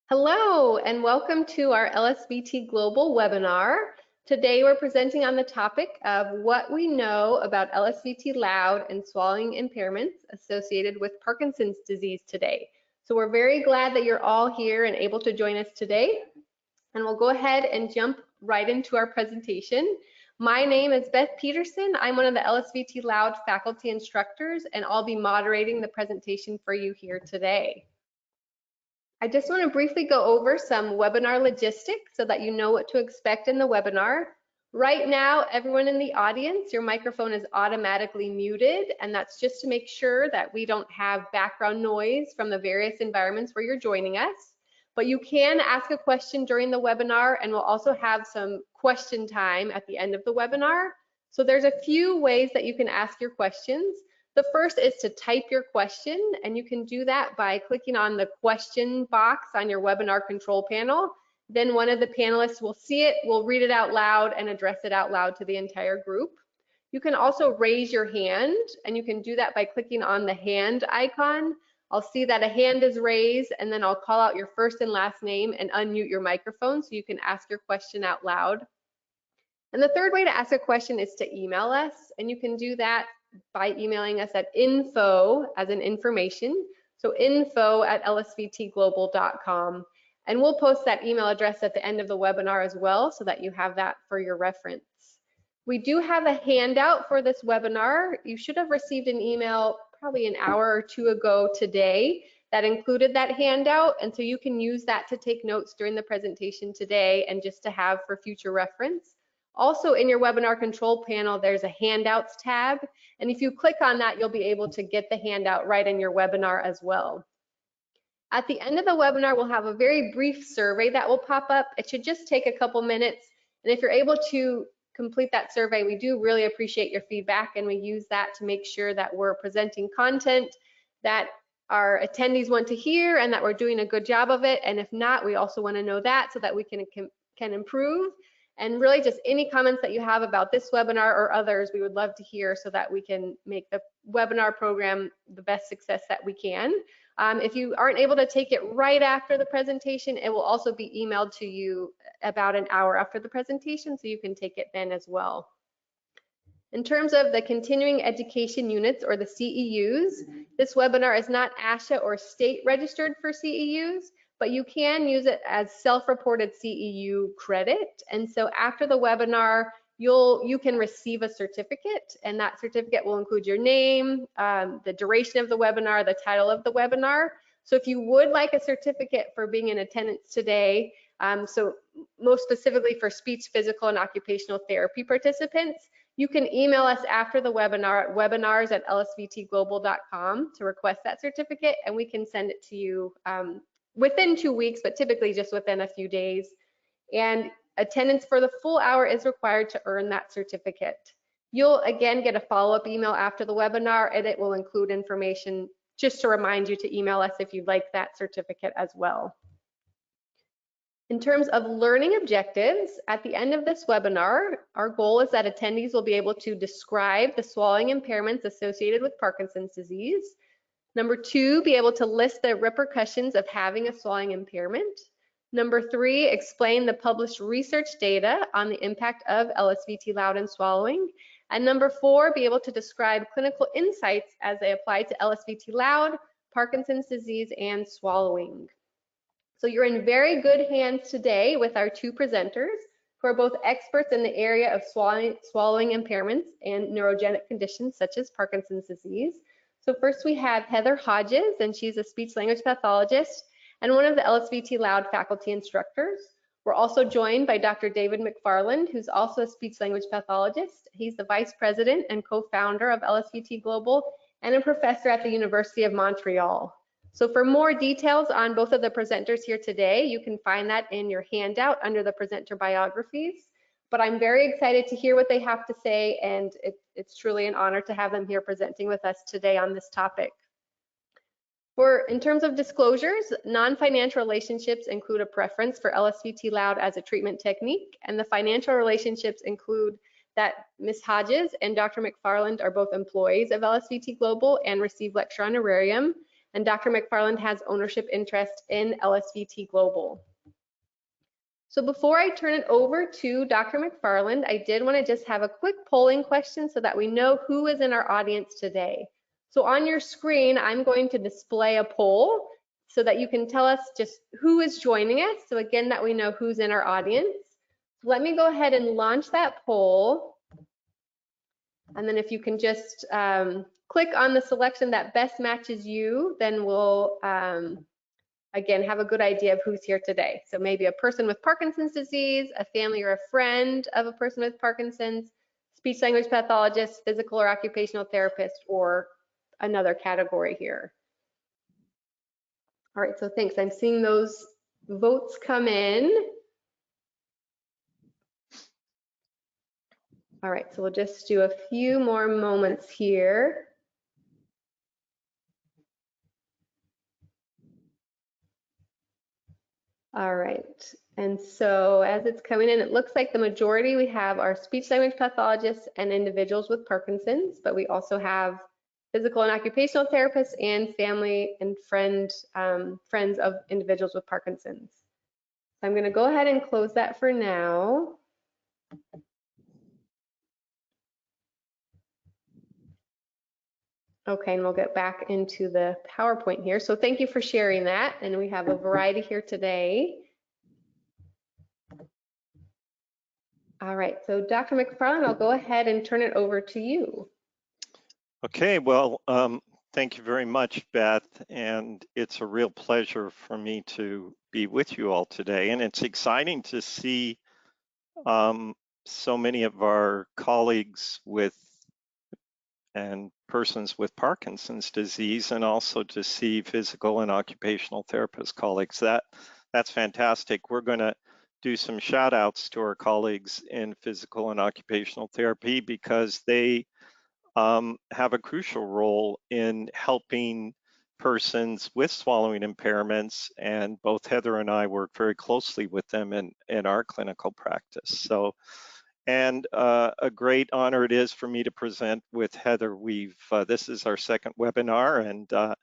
Hello and welcome to our LSVT Global webinar. Today we're presenting on the topic of what we know about LSVT LOUD and swallowing impairments associated with Parkinson's disease today. So we're very glad that you're all here and able to join us today. And we'll go ahead and jump right into our presentation. My name is Beth Peterson. I'm one of the LSVT LOUD faculty instructors, and I'll be moderating the presentation for you here today. I just want to briefly go over some webinar logistics so that you know what to expect in the webinar. Right now, everyone in the audience, your microphone is automatically muted, and that's just to make sure that we don't have background noise from the various environments where you're joining us. But you can ask a question during the webinar, and we'll also have some question time at the end of the webinar. So there's a few ways that you can ask your questions. The first is to type your question, and you can do that by clicking on the question box on your webinar control panel. Then one of the panelists will see it, will read it out loud and address it out loud to the entire group. You can also raise your hand, and you can do that by clicking on the hand icon. I'll see that a hand is raised, and then I'll call out your first and last name and unmute your microphone so you can ask your question out loud. And the third way to ask a question is to email us, and you can do that by emailing us at info as in information, so info@lsvtglobal.com, and we'll post that email address at the end of the webinar as well so that you have that for your reference. We do have a handout for this webinar. You should have received an email probably an hour or two ago today that included that handout, and so you can use that to take notes during the presentation today and just to have for future reference. Also in your webinar control panel, there's a handouts tab, and if you click on that, you'll be able to get the handout right in your webinar as well. At the end of the webinar, we'll have a very brief survey that will pop up. It should just take a couple minutes, and if you're able to complete that survey, we do really appreciate your feedback, and we use that to make sure that we're presenting content that our attendees want to hear and that we're doing a good job of it. And if not, we also want to know that so that we can improve. And really just any comments that you have about this webinar or others, we would love to hear so that we can make the webinar program the best success that we can. If you aren't able to take it right after the presentation, it will also be emailed to you about an hour after the presentation, so you can take it then as well. In terms of the continuing education units or the CEUs, this webinar is not ASHA or state registered for CEUs, but you can use it as self-reported CEU credit. And so after the webinar, you can receive a certificate, and that certificate will include your name, the duration of the webinar, the title of the webinar. So if you would like a certificate for being in attendance today, so most specifically for speech, physical, and occupational therapy participants, you can email us after the webinar at webinars@lsvtglobal.com to request that certificate, and we can send it to you within 2 weeks, but typically just within a few days. And attendance for the full hour is required to earn that certificate. You'll again get a follow-up email after the webinar, and it will include information just to remind you to email us if you'd like that certificate as well. In terms of learning objectives, at the end of this webinar, our goal is that attendees will be able to describe the swallowing impairments associated with Parkinson's disease. Number 2, be able to list the repercussions of having a swallowing impairment. Number 3, explain the published research data on the impact of LSVT LOUD and swallowing. And number 4, be able to describe clinical insights as they apply to LSVT LOUD, Parkinson's disease, and swallowing. So you're in very good hands today with our 2 presenters who are both experts in the area of swallowing impairments and neurogenic conditions such as Parkinson's disease. So first we have Heather Hodges, and she's a speech language pathologist and one of the LSVT LOUD faculty instructors. We're also joined by Dr. David Mcfarland, who's also a speech language pathologist. He's the vice president and co-founder of LSVT Global and a professor at the University of Montreal. So for more details on both of the presenters here today, you can find that in your handout under the presenter biographies. But I'm very excited to hear what they have to say, and it's truly an honor to have them here presenting with us today on this topic. In terms of disclosures, non-financial relationships include a preference for LSVT LOUD as a treatment technique, and the financial relationships include that Ms. Hodges and Dr. Mcfarland are both employees of LSVT Global and receive lecture honorarium, and Dr. Mcfarland has ownership interest in LSVT Global. So before I turn it over to Dr. Mcfarland, I did want to just have a quick polling question so that we know who is in our audience today. So on your screen, I'm going to display a poll so that you can tell us just who is joining us. So again, that we know who's in our audience. So let me go ahead and launch that poll. And then if you can just click on the selection that best matches you, then we'll again, have a good idea of who's here today. So maybe a person with Parkinson's disease, a family or a friend of a person with Parkinson's, speech language pathologist, physical or occupational therapist, or another category here. All right, so thanks. I'm seeing those votes come in. All right, so we'll just do a few more moments here. All right, and so as it's coming in, it looks like the majority we have are speech language pathologists and individuals with Parkinson's, but we also have physical and occupational therapists and family and friends of individuals with Parkinson's. So I'm going to go ahead and close that for now. Okay, and we'll get back into the PowerPoint here. So thank you for sharing that. And we have a variety here today. All right, so Dr. Mcfarland, I'll go ahead and turn it over to you. Okay, well, thank you very much, Beth. And it's a real pleasure for me to be with you all today. And it's exciting to see so many of our colleagues with and persons with Parkinson's disease, and also to see physical and occupational therapist colleagues. That's fantastic. We're going to do some shout outs to our colleagues in physical and occupational therapy because they have a crucial role in helping persons with swallowing impairments, and both Heather and I work very closely with them in our clinical practice. So, and a great honor it is for me to present with Heather. This is our second webinar, and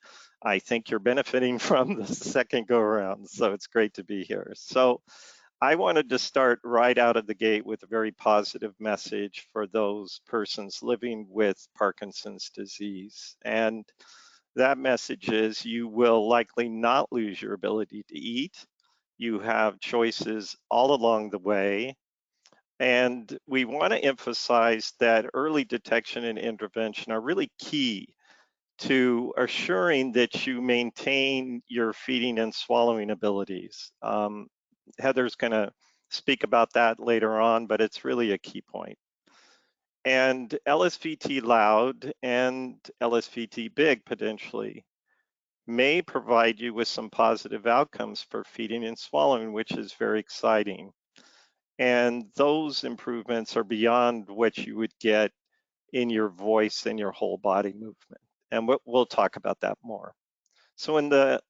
I think you're benefiting from the second go around. So it's great to be here. So I wanted to start right out of the gate with a very positive message for those persons living with Parkinson's disease. And that message is you will likely not lose your ability to eat. You have choices all along the way. And we want to emphasize that early detection and intervention are really key to assuring that you maintain your feeding and swallowing abilities. Heather's going to speak about that later on, but it's really a key point. And LSVT LOUD and LSVT big potentially may provide you with some positive outcomes for feeding and swallowing, which is very exciting. And those improvements are beyond what you would get in your voice and your whole body movement. And we'll talk about that more. So in the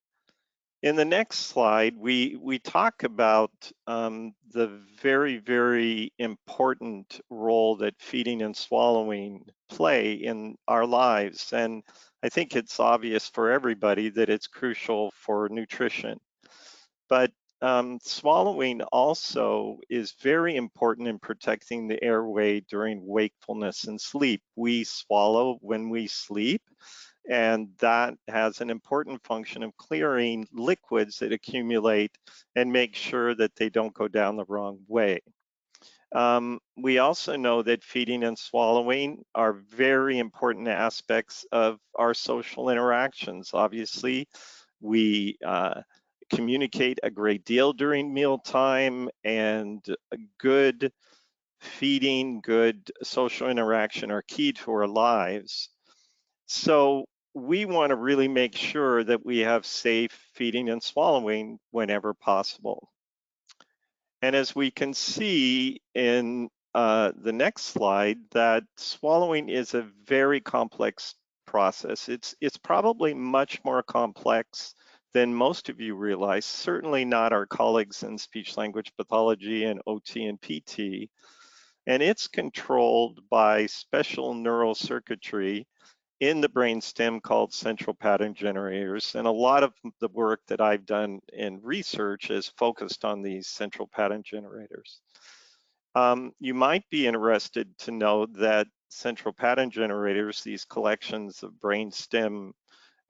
next slide, we talk about the very, very important role that feeding and swallowing play in our lives. And I think it's obvious for everybody that it's crucial for nutrition. But swallowing also is very important in protecting the airway during wakefulness and sleep. We swallow when we sleep, and that has an important function of clearing liquids that accumulate and make sure that they don't go down the wrong way. We also know that feeding and swallowing are very important aspects of our social interactions. Obviously, we communicate a great deal during mealtime, and good feeding, good social interaction are key to our lives. So we want to really make sure that we have safe feeding and swallowing whenever possible. And as we can see in the next slide, that swallowing is a very complex process. It's probably much more complex than most of you realize, certainly not our colleagues in speech language pathology and OT and PT. And it's controlled by special neural circuitry in the brainstem called central pattern generators. And a lot of the work that I've done in research is focused on these central pattern generators. You might be interested to know that central pattern generators, these collections of brainstem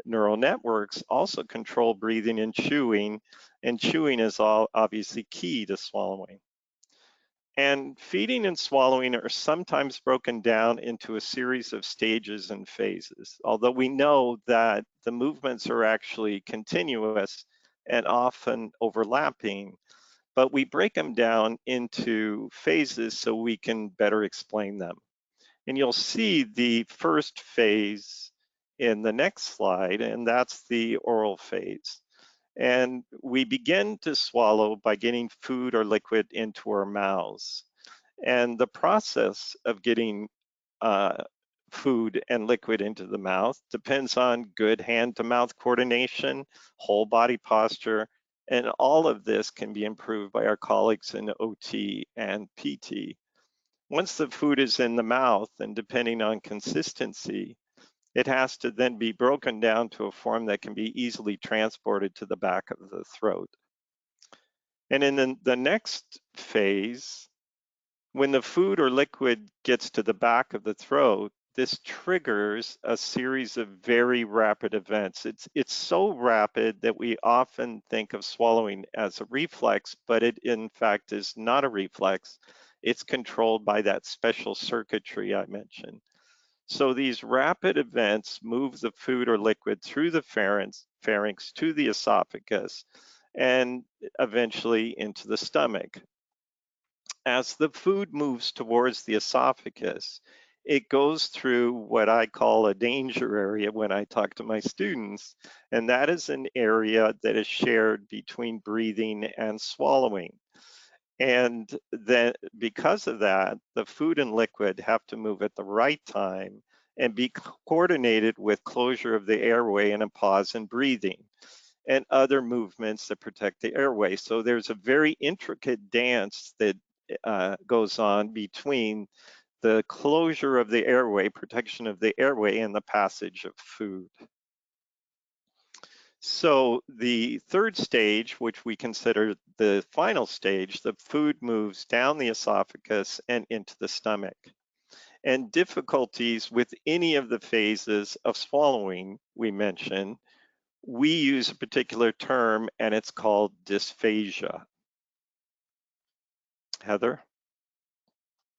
neural networks, also control breathing and chewing is obviously key to swallowing. And feeding and swallowing are sometimes broken down into a series of stages and phases, although we know that the movements are actually continuous and often overlapping, but we break them down into phases so we can better explain them. And you'll see the first phase in the next slide, and that's the oral phase. And we begin to swallow by getting food or liquid into our mouths. And the process of getting food and liquid into the mouth depends on good hand-to-mouth coordination, whole body posture, and all of this can be improved by our colleagues in OT and PT. Once the food is in the mouth, and depending on consistency, it has to then be broken down to a form that can be easily transported to the back of the throat. And in the next phase, when the food or liquid gets to the back of the throat, this triggers a series of very rapid events. It's so rapid that we often think of swallowing as a reflex, but it in fact is not a reflex. It's controlled by that special circuitry I mentioned. So these rapid events move the food or liquid through the pharynx to the esophagus and eventually into the stomach. As the food moves towards the esophagus, it goes through what I call a danger area when I talk to my students, and that is an area that is shared between breathing and swallowing. And then because of that, the food and liquid have to move at the right time and be coordinated with closure of the airway and a pause in breathing and other movements that protect the airway. So there's a very intricate dance that goes on between the closure of the airway, protection of the airway, and the passage of food. So the third stage, which we consider the final stage, the food moves down the esophagus and into the stomach. And difficulties with any of the phases of swallowing we mentioned, we use a particular term and it's called dysphagia. Heather?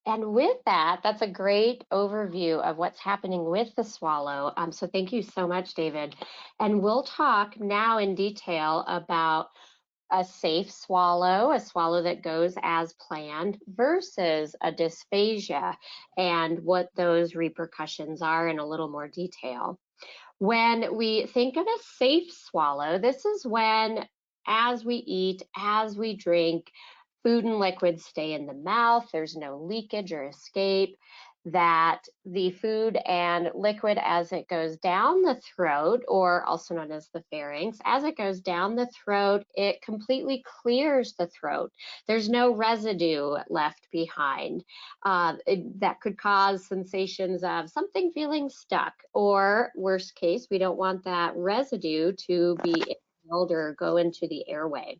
And with that, that's a great overview of what's happening with the swallow. So thank you so much, David. And we'll talk now in detail about a safe swallow, a swallow that goes as planned, versus a dysphagia, and what those repercussions are in a little more detail. When we think of a safe swallow, this is when, as we eat, as we drink, food and liquids stay in the mouth, there's no leakage or escape, that the food and liquid, as it goes down the throat, or also known as the pharynx, as it goes down the throat, it completely clears the throat. There's no residue left behind. That could cause sensations of something feeling stuck, or worst case, we don't want that residue to be inhaled or go into the airway.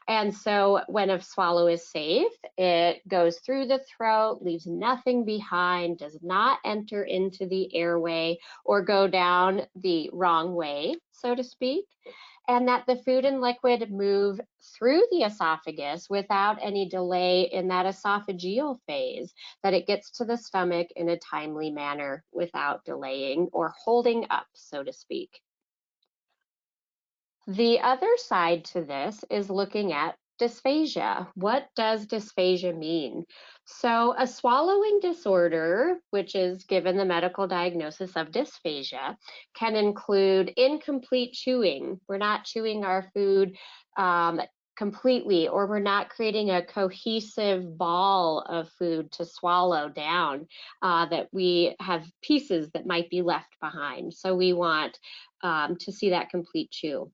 And so when a swallow is safe, it goes through the throat, leaves nothing behind, does not enter into the airway or go down the wrong way, so to speak, and that the food and liquid move through the esophagus without any delay in that esophageal phase, that it gets to the stomach in a timely manner without delaying or holding up, so to speak. The other side to this is looking at dysphagia. What does dysphagia mean? So a swallowing disorder, which is given the medical diagnosis of dysphagia, can include incomplete chewing. We're not chewing our food completely, or we're not creating a cohesive ball of food to swallow down, that we have pieces that might be left behind. So we want to see that complete chew.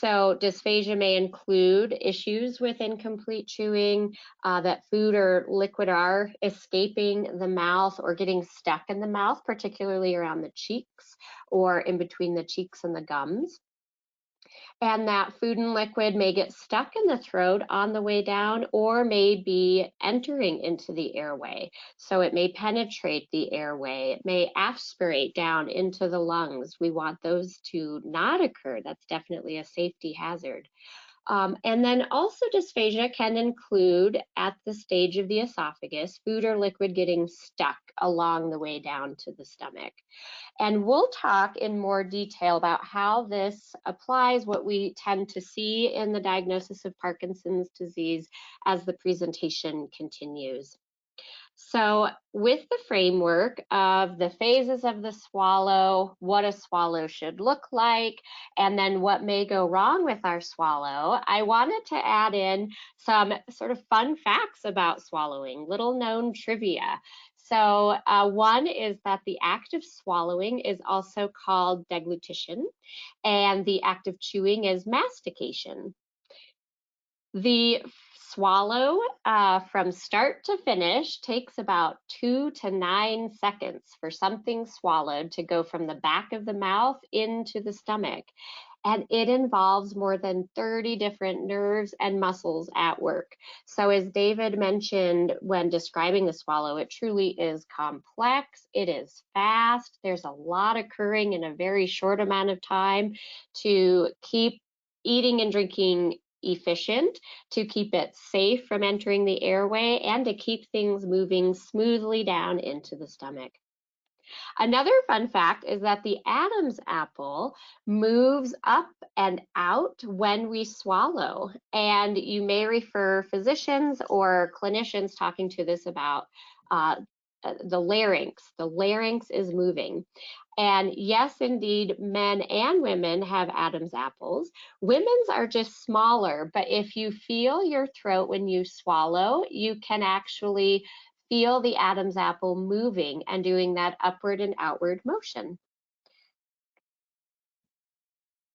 So dysphagia may include issues with incomplete chewing, that food or liquid are escaping the mouth or getting stuck in the mouth, particularly around the cheeks or in between the cheeks and the gums. And that food and liquid may get stuck in the throat on the way down or may be entering into the airway. So it may penetrate the airway, it may aspirate down into the lungs. We want those to not occur. That's definitely a safety hazard. And then also dysphagia can include, at the stage of the esophagus, food or liquid getting stuck along the way down to the stomach. And we'll talk in more detail about how this applies, what we tend to see in the diagnosis of Parkinson's disease as the presentation continues. So with the framework of the phases of the swallow, what a swallow should look like, and then what may go wrong with our swallow, I wanted to add in some sort of fun facts about swallowing, little known trivia. So one is that the act of swallowing is also called deglutition, and the act of chewing is mastication. The swallow from start to finish takes about 2 to 9 seconds for something swallowed to go from the back of the mouth into the stomach. And it involves more than 30 different nerves and muscles at work. So as David mentioned when describing the swallow, it truly is complex, it is fast, there's a lot occurring in a very short amount of time to keep eating and drinking efficient, to keep it safe from entering the airway, and to keep things moving smoothly down into the stomach. Another fun fact is that the Adam's apple moves up and out when we swallow. And you may refer physicians or clinicians talking to this about the larynx. The larynx is moving. And yes, indeed, men and women have Adam's apples. Women's are just smaller, but if you feel your throat when you swallow, you can actually feel the Adam's apple moving and doing that upward and outward motion.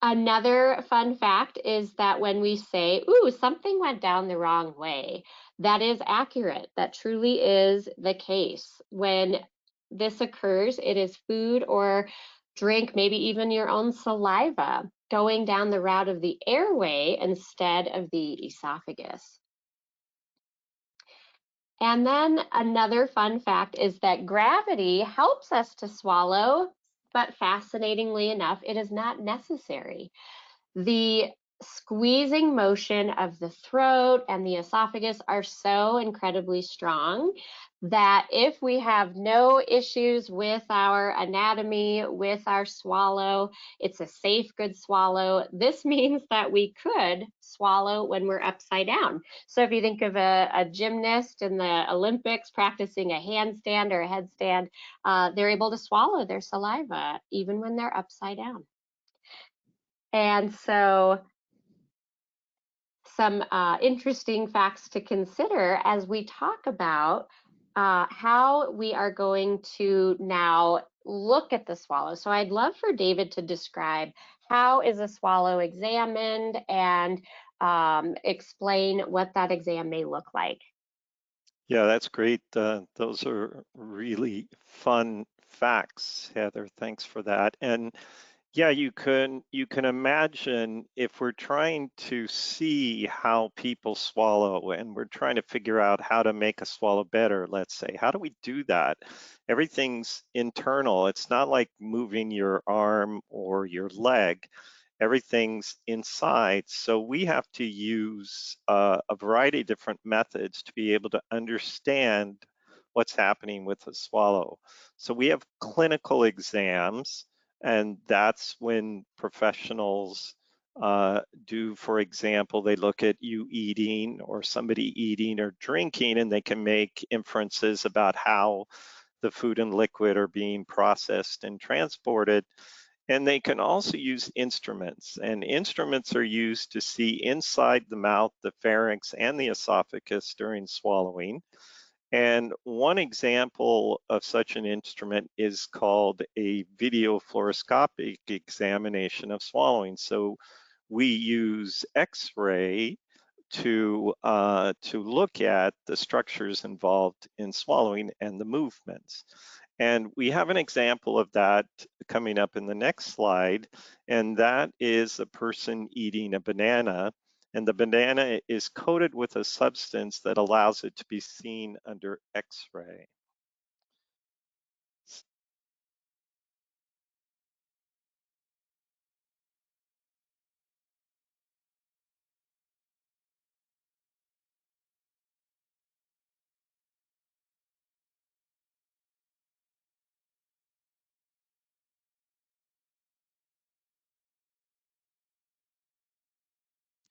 Another fun fact is that when we say, ooh, something went down the wrong way, that is accurate. That truly is the case. When this occurs, it is food or drink, maybe even your own saliva, going down the route of the airway instead of the esophagus. And then another fun fact is that gravity helps us to swallow, but fascinatingly enough, it is not necessary. The squeezing motion of the throat and the esophagus are so incredibly strong that if we have no issues with our anatomy, with our swallow, it's a safe, good swallow. This means that we could swallow when we're upside down. So if you think of a gymnast in the Olympics practicing a handstand or a headstand, they're able to swallow their saliva even when they're upside down. And so some interesting facts to consider as we talk about how we are going to now look at the swallow. So I'd love for David to describe how is a swallow examined and explain what that exam may look like. Yeah, that's great. Those are really fun facts, Heather. Thanks for that. And yeah, you can imagine if we're trying to see how people swallow and we're trying to figure out how to make a swallow better, let's say, how do we do that? Everything's internal. It's not like moving your arm or your leg. Everything's inside. So we have to use a variety of different methods to be able to understand what's happening with the swallow. So we have clinical exams, and that's when professionals do, for example, they look at you eating or somebody eating or drinking, and they can make inferences about how the food and liquid are being processed and transported. And they can also use instruments, and instruments are used to see inside the mouth, the pharynx, and the esophagus during swallowing. And one example of such an instrument is called a video fluoroscopic examination of swallowing. So we use X-ray to look at the structures involved in swallowing and the movements. And we have an example of that coming up in the next slide, and that is a person eating a banana, and the banana is coated with a substance that allows it to be seen under X-ray.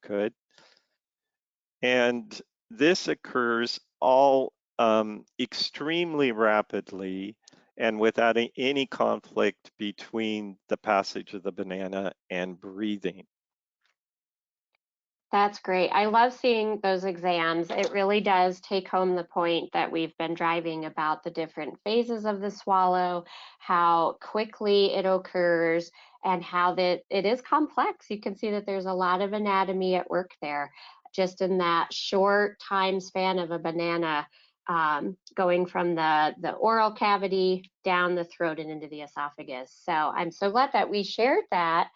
Good. And this occurs all extremely rapidly and without any conflict between the passage of the banana and breathing. That's great. I love seeing those exams. It really does take home the point that we've been driving about the different phases of the swallow, how quickly it occurs, and how that it is complex. You can see that there's a lot of anatomy at work there, just in that short time span of a banana, going from the oral cavity down the throat and into the esophagus. So I'm so glad that we shared that.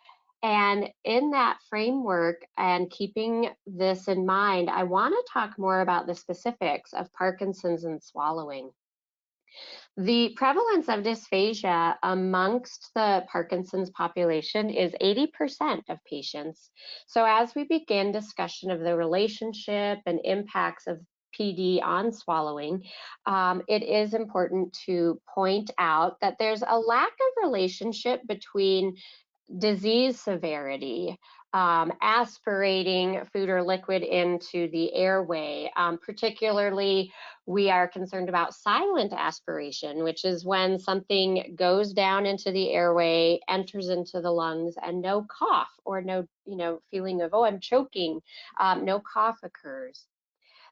And in that framework and keeping this in mind, I want to talk more about the specifics of Parkinson's and swallowing. The prevalence of dysphagia amongst the Parkinson's population is 80% of patients. So as we begin discussion of the relationship and impacts of PD on swallowing, it is important to point out that there's a lack of relationship between disease severity, aspirating food or liquid into the airway. Particularly, we are concerned about silent aspiration, which is when something goes down into the airway, enters into the lungs, and no cough or no, feeling of, oh, I'm choking, no cough occurs.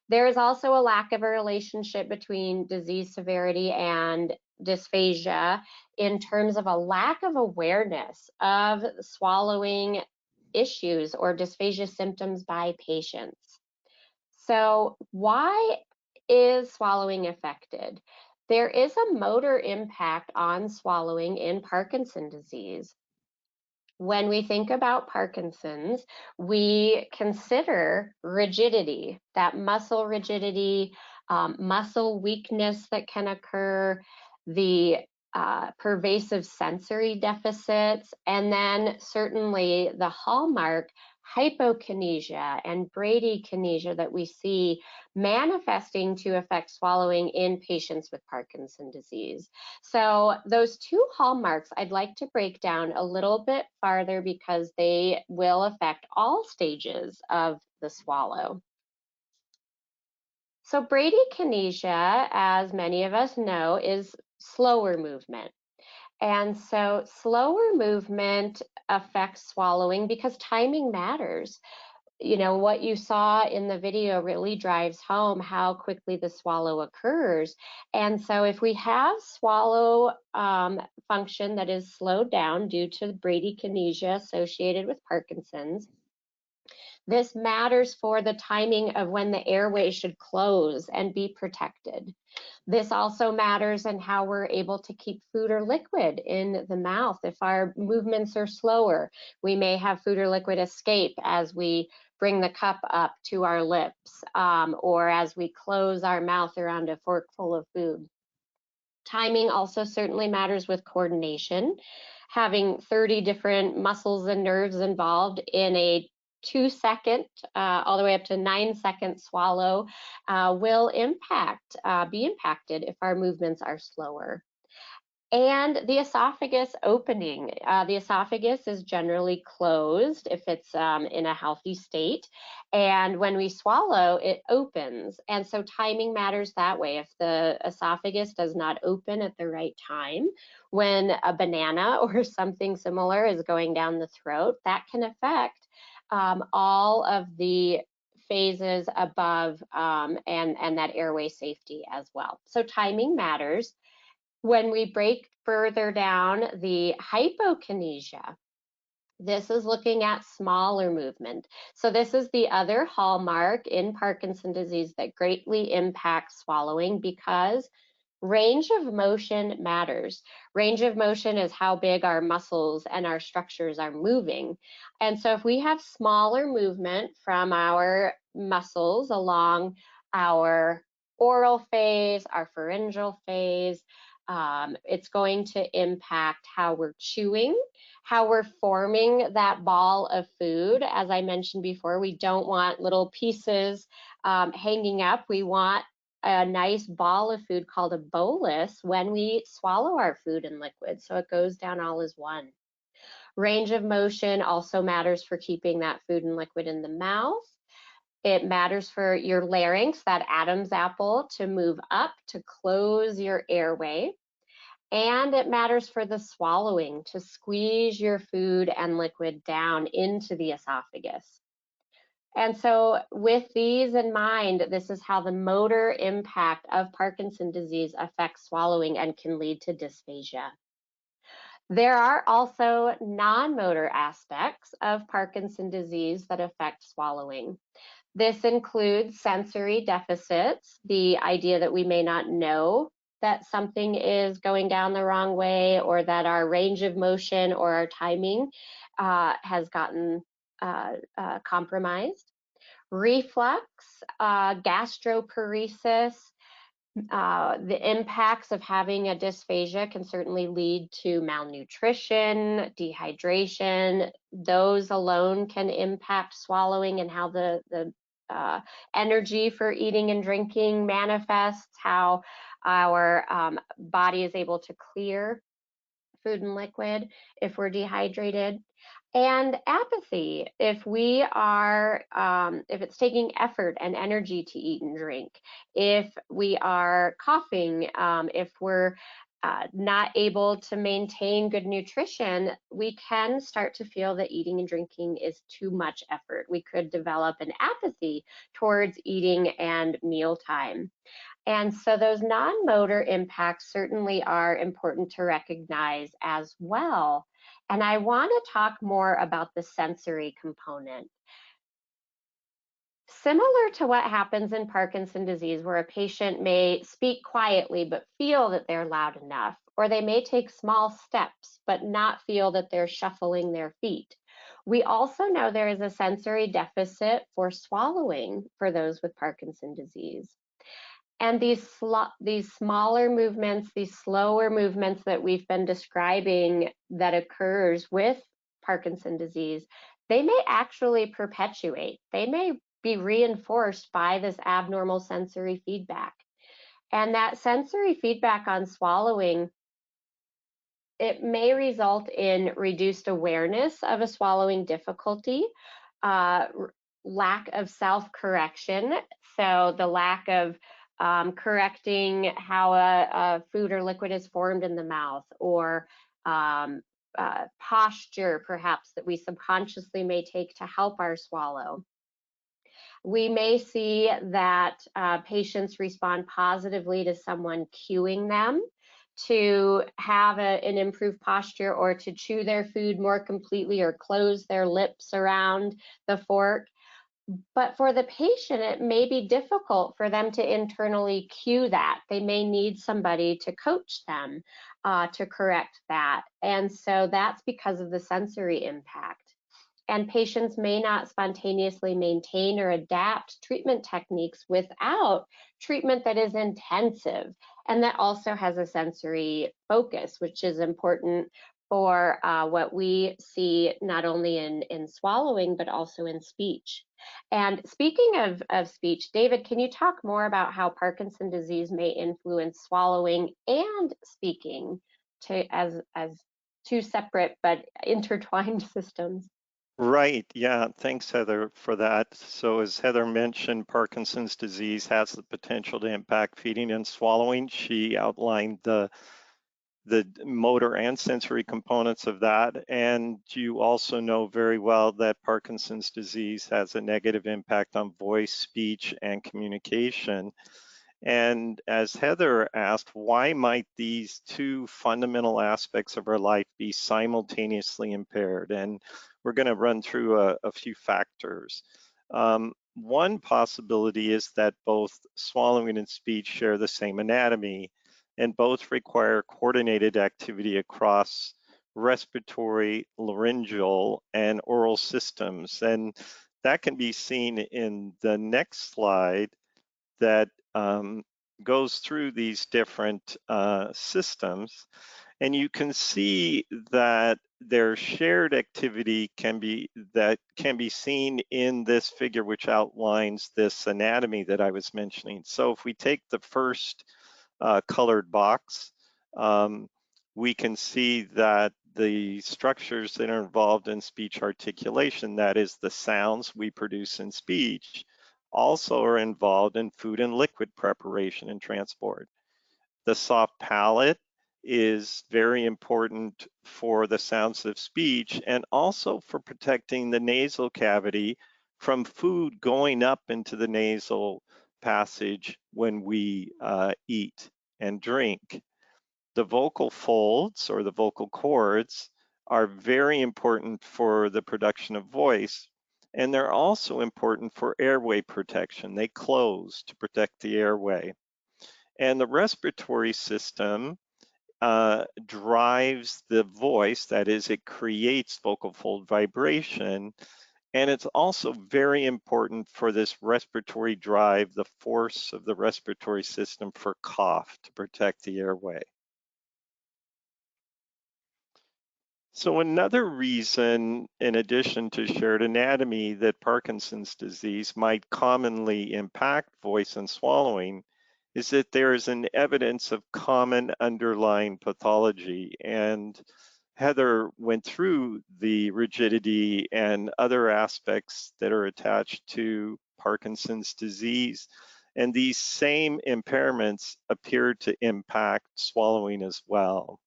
There is also a lack of a relationship between disease severity and dysphagia in terms of a lack of awareness of swallowing issues or dysphagia symptoms by patients. So why is swallowing affected? There is a motor impact on swallowing in Parkinson's disease. When we think about Parkinson's, we consider rigidity, that muscle rigidity, muscle weakness that can occur, the pervasive sensory deficits, and then certainly the hallmark hypokinesia and bradykinesia that we see manifesting to affect swallowing in patients with Parkinson's disease. So those two hallmarks I'd like to break down a little bit farther because they will affect all stages of the swallow. So bradykinesia, as many of us know, is slower movement. And so slower movement affects swallowing because timing matters. What you saw in the video really drives home how quickly the swallow occurs. And so if we have swallow function that is slowed down due to bradykinesia associated with Parkinson's, this matters for the timing of when the airway should close and be protected. This also matters in how we're able to keep food or liquid in the mouth. If our movements are slower, we may have food or liquid escape as we bring the cup up to our lips, or as we close our mouth around a forkful of food. Timing also certainly matters with coordination. Having 30 different muscles and nerves involved in a 2-second, all the way up to 9-second swallow will be impacted if our movements are slower. And the esophagus opening. The esophagus is generally closed if it's in a healthy state. And when we swallow, it opens. And so timing matters that way. If the esophagus does not open at the right time, when a banana or something similar is going down the throat, that can affect all of the phases above and that airway safety as well. So timing matters. When we break further down the hypokinesia, This is looking at smaller movement. So this is the other hallmark in Parkinson's disease that greatly impacts swallowing, because range of motion matters. Range of motion is how big our muscles and our structures are moving. And so if we have smaller movement from our muscles along our oral phase, our pharyngeal phase, it's going to impact how we're chewing, how we're forming that ball of food. As I mentioned before, we don't want little pieces hanging up. We want a nice ball of food called a bolus when we swallow our food and liquid, so it goes down all as one. Range of motion also matters for keeping that food and liquid in the mouth. It matters for your larynx, that Adam's apple, to move up to close your airway. And it matters for the swallowing, to squeeze your food and liquid down into the esophagus. And so with these in mind, this is how the motor impact of Parkinson's disease affects swallowing and can lead to dysphagia. There are also non-motor aspects of Parkinson's disease that affect swallowing. This includes sensory deficits, the idea that we may not know that something is going down the wrong way, or that our range of motion or our timing has gotten compromised. Reflux, gastroparesis, the impacts of having a dysphagia can certainly lead to malnutrition, dehydration. Those alone can impact swallowing and how the energy for eating and drinking manifests, how our body is able to clear food and liquid if we're dehydrated. And apathy, if we are, if it's taking effort and energy to eat and drink, if we are coughing, if we're not able to maintain good nutrition, we can start to feel that eating and drinking is too much effort. We could develop an apathy towards eating and mealtime. And so those non-motor impacts certainly are important to recognize as well. And I want to talk more about the sensory component. Similar to what happens in Parkinson's disease, where a patient may speak quietly but feel that they're loud enough, or they may take small steps but not feel that they're shuffling their feet. We also know there is a sensory deficit for swallowing for those with Parkinson's disease. And these smaller movements, these slower movements that we've been describing that occurs with Parkinson's disease, they may actually perpetuate. They may be reinforced by this abnormal sensory feedback. And that sensory feedback on swallowing, it may result in reduced awareness of a swallowing difficulty, lack of self-correction, so the lack of correcting how a food or liquid is formed in the mouth, or posture perhaps that we subconsciously may take to help our swallow. We may see that patients respond positively to someone cueing them to have an improved posture, or to chew their food more completely, or close their lips around the fork. But for the patient, it may be difficult for them to internally cue that. They may need somebody to coach them to correct that. And so that's because of the sensory impact. And patients may not spontaneously maintain or adapt treatment techniques without treatment that is intensive and that also has a sensory focus, which is important for what we see not only in swallowing, but also in speech. And speaking of speech, David, can you talk more about how Parkinson's disease may influence swallowing and speaking as two separate but intertwined systems? Right, yeah, thanks, Heather, for that. So as Heather mentioned, Parkinson's disease has the potential to impact feeding and swallowing. She outlined the motor and sensory components of that. And you also know very well that Parkinson's disease has a negative impact on voice, speech, and communication. And as Heather asked, why might these two fundamental aspects of our life be simultaneously impaired? And we're going to run through a few factors. One possibility is that both swallowing and speech share the same anatomy, and both require coordinated activity across respiratory, laryngeal, and oral systems. And that can be seen in the next slide that goes through these different systems. And you can see that their shared activity can be seen in this figure, which outlines this anatomy that I was mentioning. So if we take the first colored box, we can see that the structures that are involved in speech articulation, that is the sounds we produce in speech, also are involved in food and liquid preparation and transport. The soft palate is very important for the sounds of speech and also for protecting the nasal cavity from food going up into the nasal passage when we eat and drink. The vocal folds or the vocal cords are very important for the production of voice, and they're also important for airway protection. They close to protect the airway. And the respiratory system drives the voice, that is, it creates vocal fold vibration. And it's also very important for this respiratory drive, the force of the respiratory system for cough to protect the airway. So another reason, in addition to shared anatomy, that Parkinson's disease might commonly impact voice and swallowing is that there is an evidence of common underlying pathology. And Heather went through the rigidity and other aspects that are attached to Parkinson's disease. And these same impairments appear to impact swallowing as well.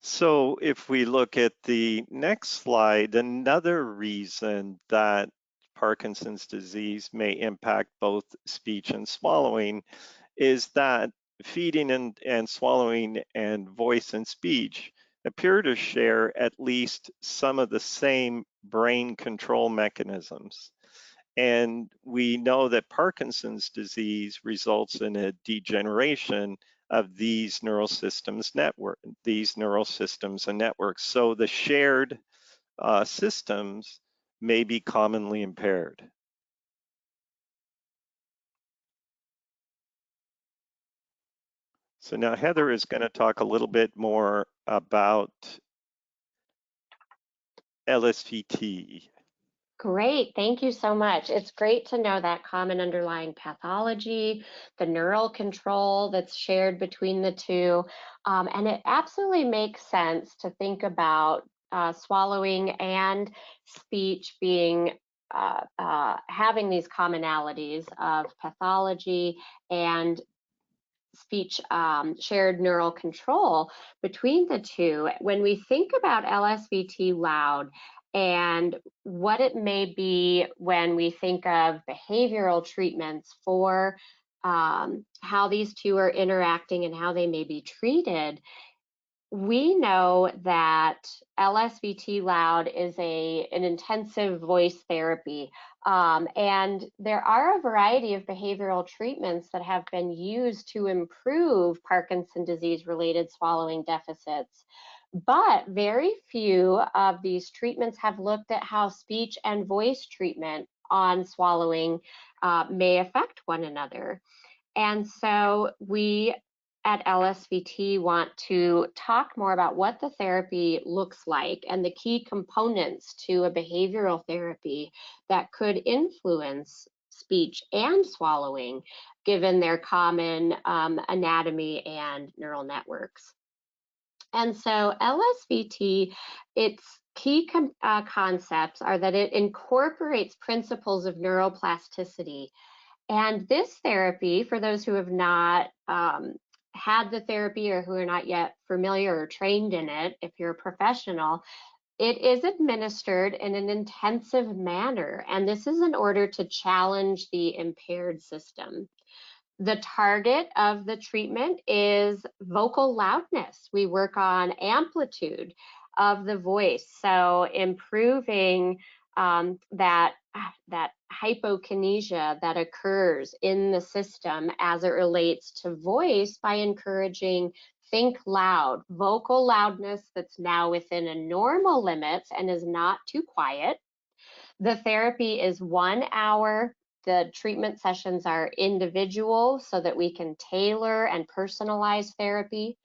So if we look at the next slide, another reason that Parkinson's disease may impact both speech and swallowing is that feeding and swallowing and voice and speech appear to share at least some of the same brain control mechanisms. And we know that Parkinson's disease results in a degeneration of these neural systems and networks. So the shared systems may be commonly impaired. So now Heather is going to talk a little bit more about LSVT. Great, thank you so much. It's great to know that common underlying pathology, the neural control that's shared between the two, and it absolutely makes sense to think about swallowing and speech being having these commonalities of pathology and speech shared neural control between the two. When we think about LSVT LOUD and what it may be when we think of behavioral treatments for how these two are interacting and how they may be treated, we know that LSVT LOUD is an intensive voice therapy, and there are a variety of behavioral treatments that have been used to improve Parkinson's disease-related swallowing deficits. But very few of these treatments have looked at how speech and voice treatment on swallowing may affect one another. And so we at LSVT want to talk more about what the therapy looks like and the key components to a behavioral therapy that could influence speech and swallowing, given their common anatomy and neural networks. And so LSVT, its key concepts are that it incorporates principles of neuroplasticity. And this therapy, for those who have not had the therapy or who are not yet familiar or trained in it, if you're a professional, it is administered in an intensive manner. And this is in order to challenge the impaired system. The target of the treatment is vocal loudness. We work on amplitude. of the voice. So improving that hypokinesia that occurs in the system as it relates to voice by encouraging think loud, vocal loudness that's now within a normal limits and is not too quiet. The therapy is 1 hour. The treatment sessions are individual so that we can tailor and personalize therapy.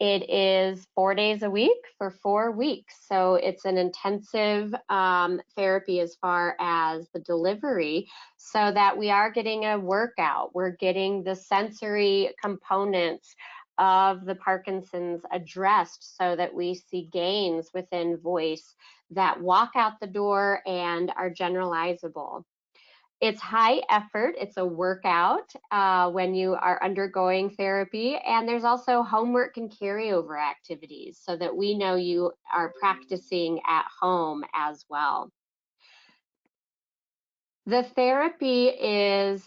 It is 4 days a week for 4 weeks. So it's an intensive therapy as far as the delivery, so that we are getting a workout. We're getting the sensory components of the Parkinson's addressed so that we see gains within voice that walk out the door and are generalizable. It's high effort. It's a workout when you are undergoing therapy. And there's also homework and carryover activities so that we know you are practicing at home as well. The therapy is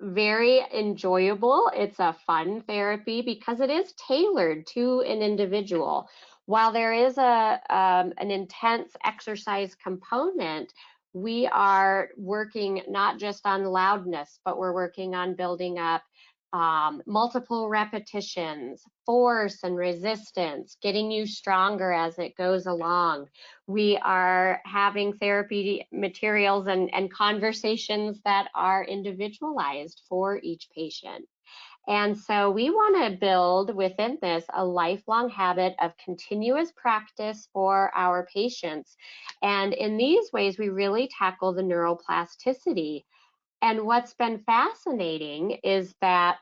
very enjoyable. It's a fun therapy because it is tailored to an individual. While there is an intense exercise component, we are working not just on loudness, but we're working on building up multiple repetitions, force and resistance, getting you stronger as it goes along. We are having therapy materials and conversations that are individualized for each patient. And so we want to build within this a lifelong habit of continuous practice for our patients. And in these ways, we really tackle the neuroplasticity. And what's been fascinating is that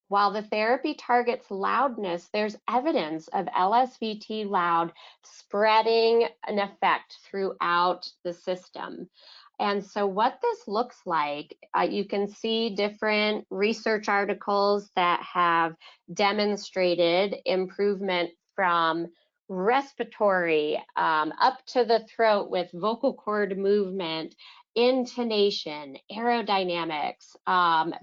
while the therapy targets loudness, there's evidence of LSVT LOUD spreading an effect throughout the system. And so what this looks like, you can see different research articles that have demonstrated improvement from respiratory up to the throat with vocal cord movement, intonation, aerodynamics,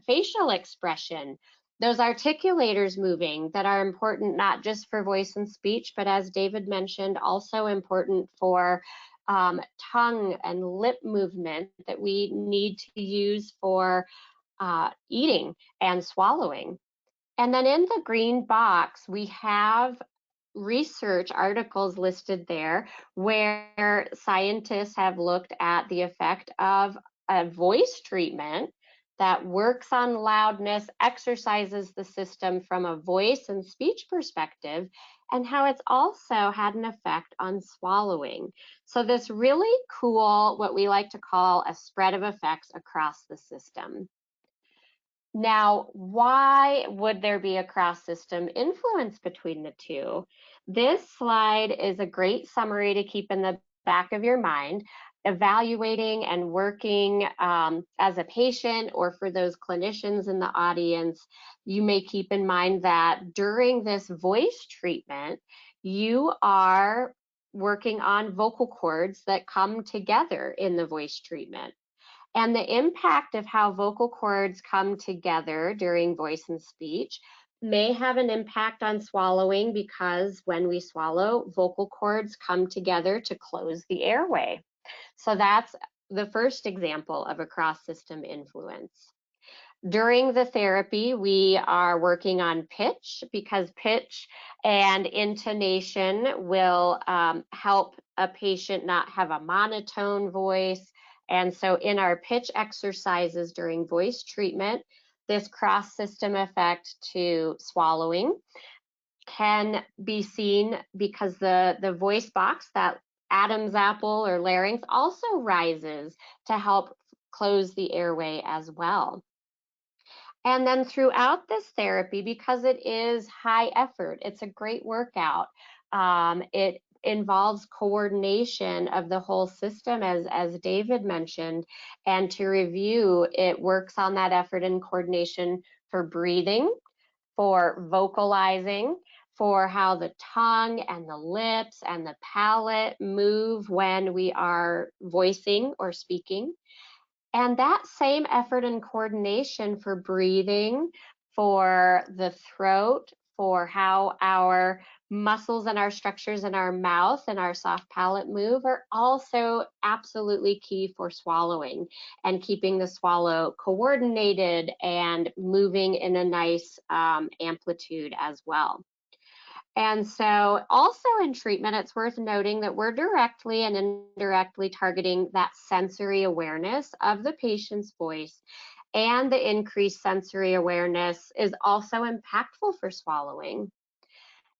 facial expression, those articulators moving that are important not just for voice and speech, but as David mentioned, also important for tongue and lip movement that we need to use for eating and swallowing. And then in the green box, we have research articles listed there where scientists have looked at the effect of a voice treatment that works on loudness, exercises the system from a voice and speech perspective, and how it's also had an effect on swallowing. So this really cool, what we like to call a spread of effects across the system. Now, why would there be a cross-system influence between the two? This slide is a great summary to keep in the back of your mind. Evaluating and working as a patient, or for those clinicians in the audience, you may keep in mind that during this voice treatment, you are working on vocal cords that come together in the voice treatment. And the impact of how vocal cords come together during voice and speech may have an impact on swallowing, because when we swallow, vocal cords come together to close the airway. So that's the first example of a cross-system influence. During the therapy, we are working on pitch, because pitch and intonation will help a patient not have a monotone voice. And so in our pitch exercises during voice treatment, this cross-system effect to swallowing can be seen because the voice box, that Adam's apple or larynx, also rises to help close the airway as well. And then throughout this therapy, because it is high effort, it's a great workout. It involves coordination of the whole system, as David mentioned. And to review, it works on that effort and coordination for breathing, for vocalizing, for how the tongue and the lips and the palate move when we are voicing or speaking. And that same effort and coordination for breathing, for the throat, for how our Muscles in our structures in our mouth and our soft palate move are also absolutely key for swallowing and keeping the swallow coordinated and moving in a nice amplitude as well. And so also in treatment, it's worth noting that we're directly and indirectly targeting that sensory awareness of the patient's voice, and the increased sensory awareness is also impactful for swallowing.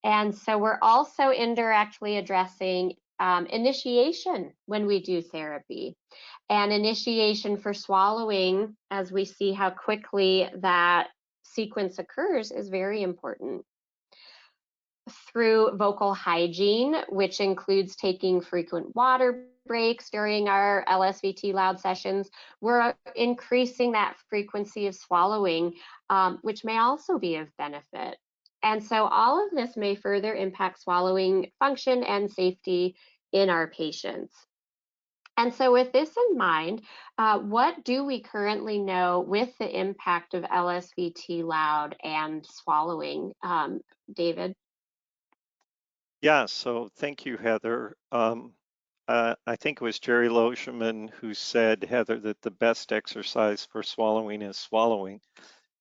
And so we're also indirectly addressing initiation when we do therapy. And initiation for swallowing, as we see how quickly that sequence occurs, is very important. Through vocal hygiene, which includes taking frequent water breaks during our LSVT LOUD sessions, we're increasing that frequency of swallowing, which may also be of benefit. And so all of this may further impact swallowing function and safety in our patients. And so with this in mind, what do we currently know with the impact of LSVT LOUD and swallowing, David? Yeah, so thank you, Heather. I think it was Jerry Loschman who said, Heather, that the best exercise for swallowing is swallowing.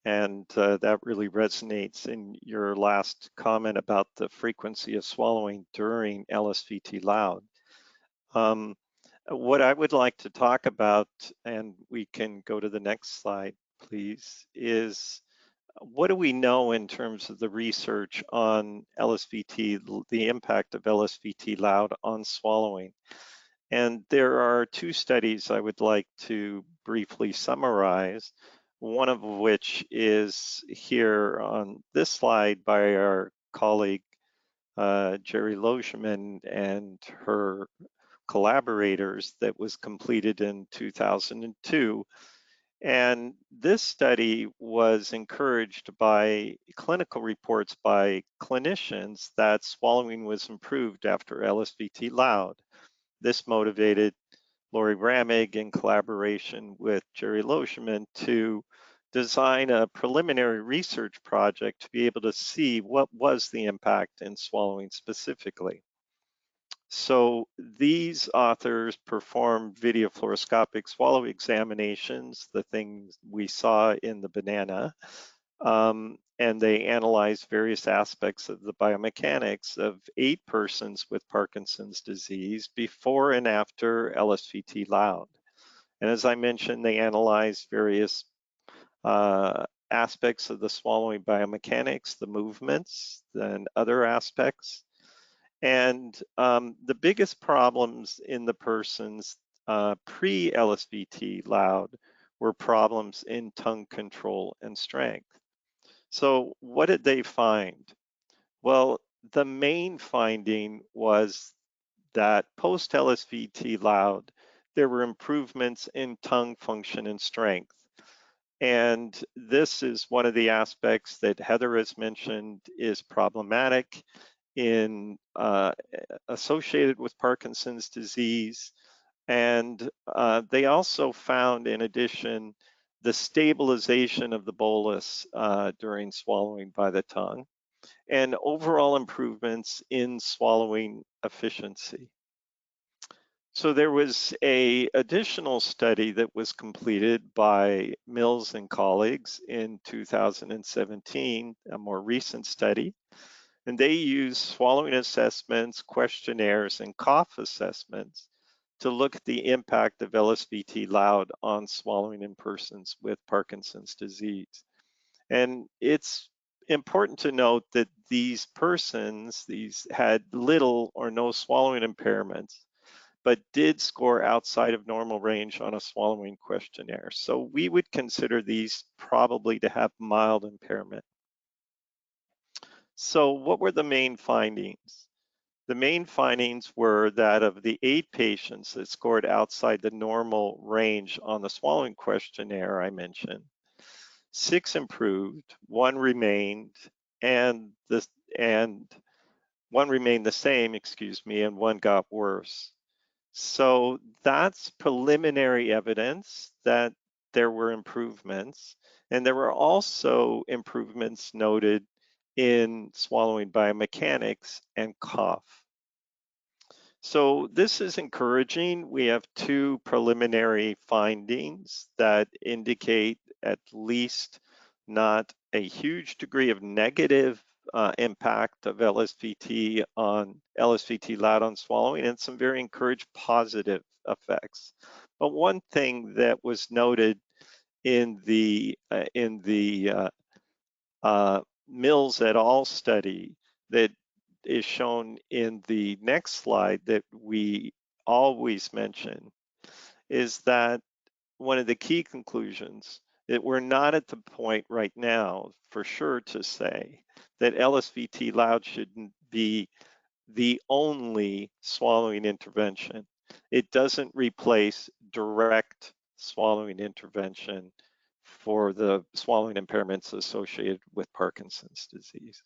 And that really resonates in your last comment about the frequency of swallowing during LSVT LOUD. What I would like to talk about, and we can go to the next slide, please, is what do we know in terms of the research on LSVT, the impact of LSVT LOUD on swallowing? And there are two studies I would like to briefly summarize, one of which is here on this slide by our colleague, Jerry Loschman and her collaborators, that was completed in 2002. And this study was encouraged by clinical reports by clinicians that swallowing was improved after LSVT LOUD. This motivated Lori Ramig, in collaboration with Jerry Loschman, to design a preliminary research project to be able to see what was the impact in swallowing specifically. So these authors performed video fluoroscopic swallow examinations, the things we saw in the banana, and they analyzed various aspects of the biomechanics of 8 persons with Parkinson's disease before and after LSVT LOUD. And as I mentioned, they analyzed various aspects of the swallowing biomechanics, the movements, and other aspects. And the biggest problems in the persons pre-LSVT LOUD were problems in tongue control and strength. So what did they find? Well, the main finding was that post-LSVT LOUD, there were improvements in tongue function and strength. And this is one of the aspects that Heather has mentioned is problematic in associated with Parkinson's disease. And they also found, in addition, the stabilization of the bolus during swallowing by the tongue, and overall improvements in swallowing efficiency. So there was an additional study that was completed by Mills and colleagues in 2017, a more recent study, and they used swallowing assessments, questionnaires, and cough assessments to look at the impact of LSVT LOUD on swallowing in persons with Parkinson's disease. And it's important to note that these persons, had little or no swallowing impairments, but did score outside of normal range on a swallowing questionnaire. So we would consider these probably to have mild impairment. So what were the main findings? The main findings were that of the 8 patients that scored outside the normal range on the swallowing questionnaire I mentioned, 6 improved, 1 remained, and one remained the same, and 1 got worse. So that's preliminary evidence that there were improvements, and there were also improvements noted in swallowing biomechanics and cough. So this is encouraging. We have 2 preliminary findings that indicate at least not a huge degree of negative impact of LSVT LOUD on swallowing, and some very encouraged positive effects. But one thing that was noted in the Mills et al. Study that is shown in the next slide that we always mention is that one of the key conclusions that we're not at the point right now for sure to say that LSVT LOUD shouldn't be the only swallowing intervention. It doesn't replace direct swallowing intervention for the swallowing impairments associated with Parkinson's disease.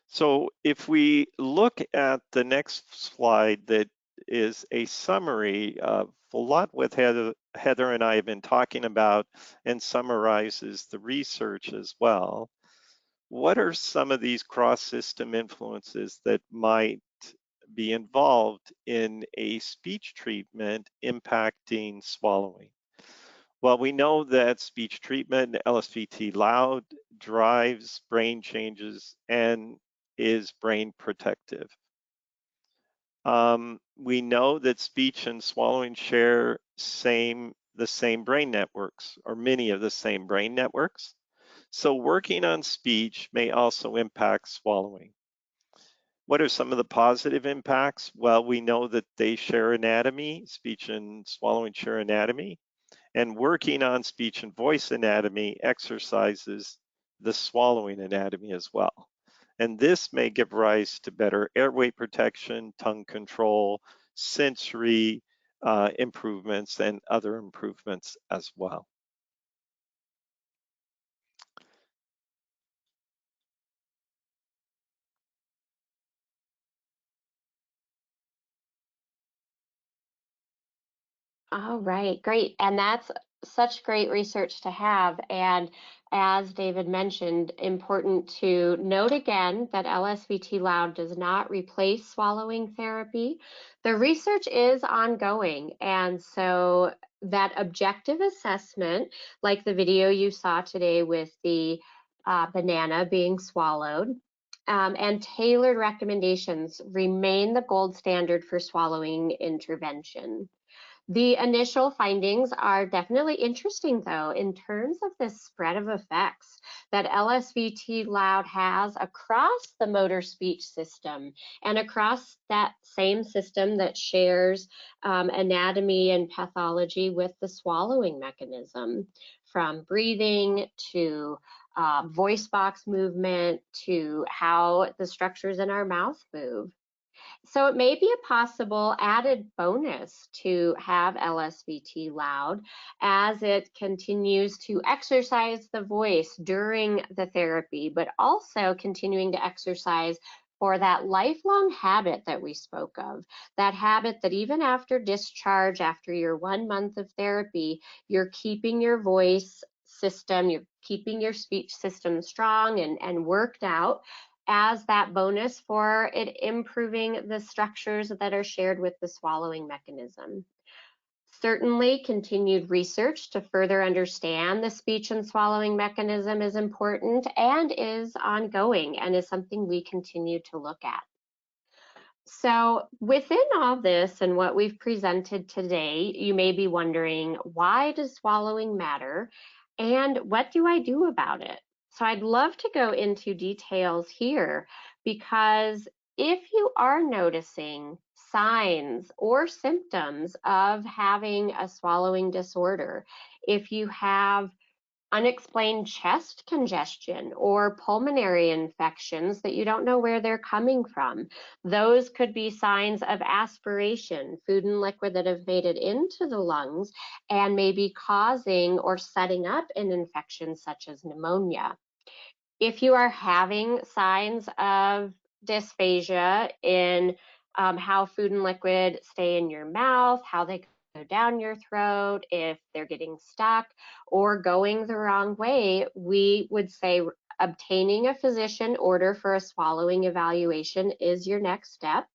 So if we look at the next slide that is a summary of a lot what Heather and I have been talking about and summarizes the research as well. What are some of these cross-system influences that might be involved in a speech treatment impacting swallowing? Well, we know that speech treatment, LSVT LOUD, drives brain changes and is brain protective. We know that speech and swallowing share the same brain networks, or many of the same brain networks. So working on speech may also impact swallowing. What are some of the positive impacts? Well, we know that they share anatomy, speech and swallowing share anatomy, and working on speech and voice anatomy exercises the swallowing anatomy as well. And this may give rise to better airway protection, tongue control, sensory improvements, and other improvements as well. All right, great. And that's such great research to have. And as David mentioned, important to note again that LSVT LOUD does not replace swallowing therapy. The research is ongoing. And so that objective assessment, like the video you saw today with the banana being swallowed, and tailored recommendations remain the gold standard for swallowing intervention. The initial findings are definitely interesting, though, in terms of the spread of effects that LSVT LOUD has across the motor speech system and across that same system that shares anatomy and pathology with the swallowing mechanism, from breathing to voice box movement to how the structures in our mouth move. So it may be a possible added bonus to have LSVT LOUD as it continues to exercise the voice during the therapy, but also continuing to exercise for that lifelong habit that we spoke of, that habit that even after discharge, after your 1 month of therapy, you're keeping your voice system, you're keeping your speech system strong and worked out, as that bonus for it improving the structures that are shared with the swallowing mechanism. Certainly, continued research to further understand the speech and swallowing mechanism is important and is ongoing and is something we continue to look at. So within all this and what we've presented today, you may be wondering, why does swallowing matter and what do I do about it? So I'd love to go into details here, because if you are noticing signs or symptoms of having a swallowing disorder, if you have unexplained chest congestion or pulmonary infections that you don't know where they're coming from, those could be signs of aspiration, food and liquid that have made it into the lungs and may be causing or setting up an infection such as pneumonia. If you are having signs of dysphagia in how food and liquid stay in your mouth, how they go down your throat, if they're getting stuck or going the wrong way, we would say obtaining a physician order for a swallowing evaluation is your next step,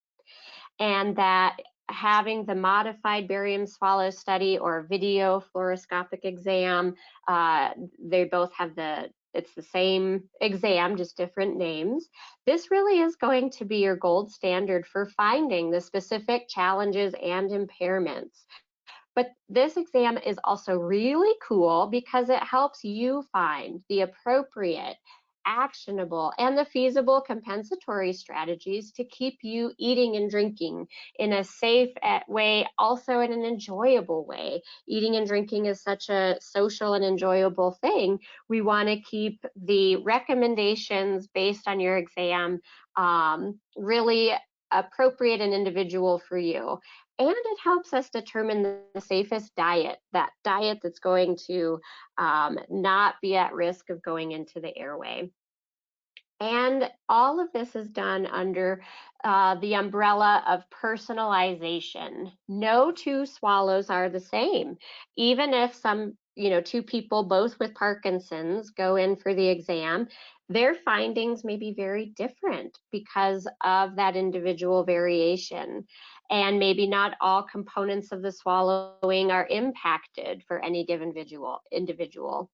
and that having the modified barium swallow study or video fluoroscopic exam, they both have it's the same exam, just different names. This really is going to be your gold standard for finding the specific challenges and impairments. But this exam is also really cool because it helps you find the appropriate, actionable, and the feasible compensatory strategies to keep you eating and drinking in a safe way, also in an enjoyable way. Eating and drinking is such a social and enjoyable thing. We want to keep the recommendations based on your exam really appropriate and individual for you. And it helps us determine the safest diet, that diet that's going to not be at risk of going into the airway. And all of this is done under the umbrella of personalization. No two swallows are the same. Even if two people both with Parkinson's go in for the exam, their findings may be very different because of that individual variation. And maybe not all components of the swallowing are impacted for any given individual.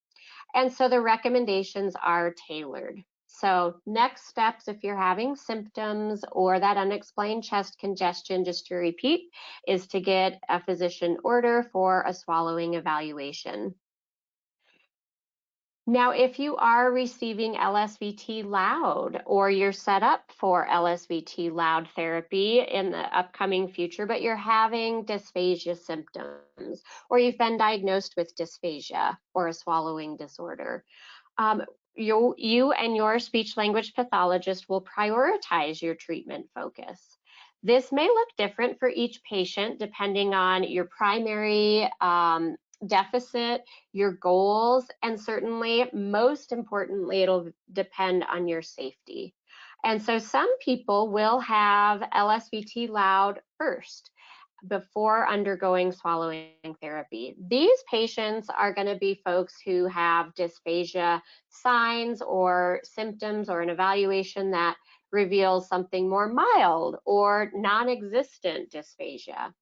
And so the recommendations are tailored. So next steps, if you're having symptoms or that unexplained chest congestion, just to repeat, is to get a physician order for a swallowing evaluation. Now, if you are receiving LSVT LOUD or you're set up for LSVT LOUD therapy in the upcoming future, but you're having dysphagia symptoms, or you've been diagnosed with dysphagia or a swallowing disorder, you and your speech language pathologist will prioritize your treatment focus. This may look different for each patient depending on your primary deficit, your goals, and certainly, most importantly, it'll depend on your safety. And so some people will have LSVT LOUD first before undergoing swallowing therapy. These patients are going to be folks who have dysphagia signs or symptoms or an evaluation that reveals something more mild or non-existent dysphagia.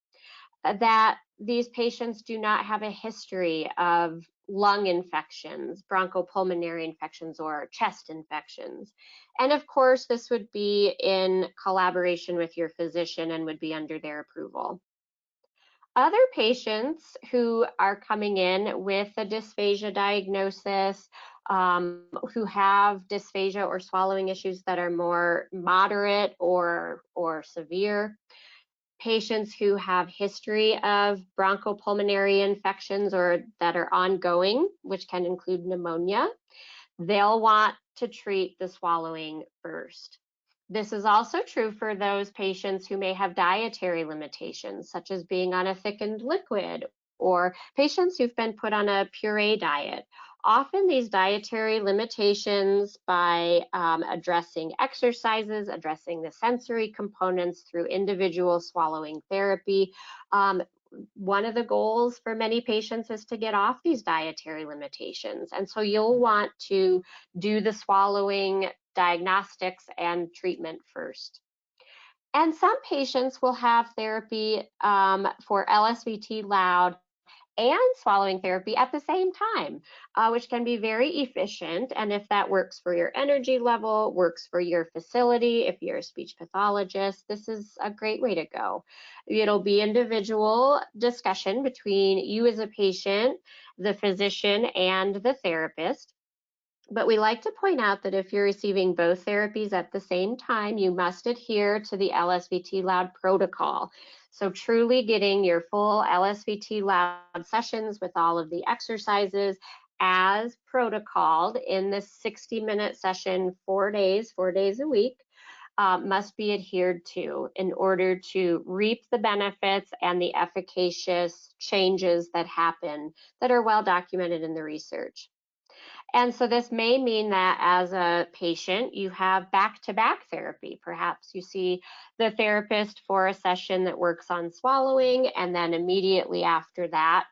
That these patients do not have a history of lung infections, bronchopulmonary infections, or chest infections. And of course, this would be in collaboration with your physician and would be under their approval. Other patients who are coming in with a dysphagia diagnosis, who have dysphagia or swallowing issues that are more moderate or severe, patients who have history of bronchopulmonary infections or that are ongoing, which can include pneumonia, they'll want to treat the swallowing first. This is also true for those patients who may have dietary limitations, such as being on a thickened liquid, or patients who've been put on a puree diet. Often these dietary limitations, by addressing exercises, addressing the sensory components through individual swallowing therapy, one of the goals for many patients is to get off these dietary limitations. And so you'll want to do the swallowing diagnostics and treatment first. And some patients will have therapy for LSVT LOUD and swallowing therapy at the same time, which can be very efficient. And if that works for your energy level, works for your facility, if you're a speech pathologist, this is a great way to go. It'll be individual discussion between you as a patient, the physician, and the therapist. But we like to point out that if you're receiving both therapies at the same time, you must adhere to the LSVT LOUD protocol. So truly getting your full LSVT LOUD sessions with all of the exercises as protocoled in this 60-minute session, 4 days a week, must be adhered to in order to reap the benefits and the efficacious changes that happen that are well documented in the research. And so this may mean that as a patient, you have back-to-back therapy. Perhaps you see the therapist for a session that works on swallowing, and then immediately after that,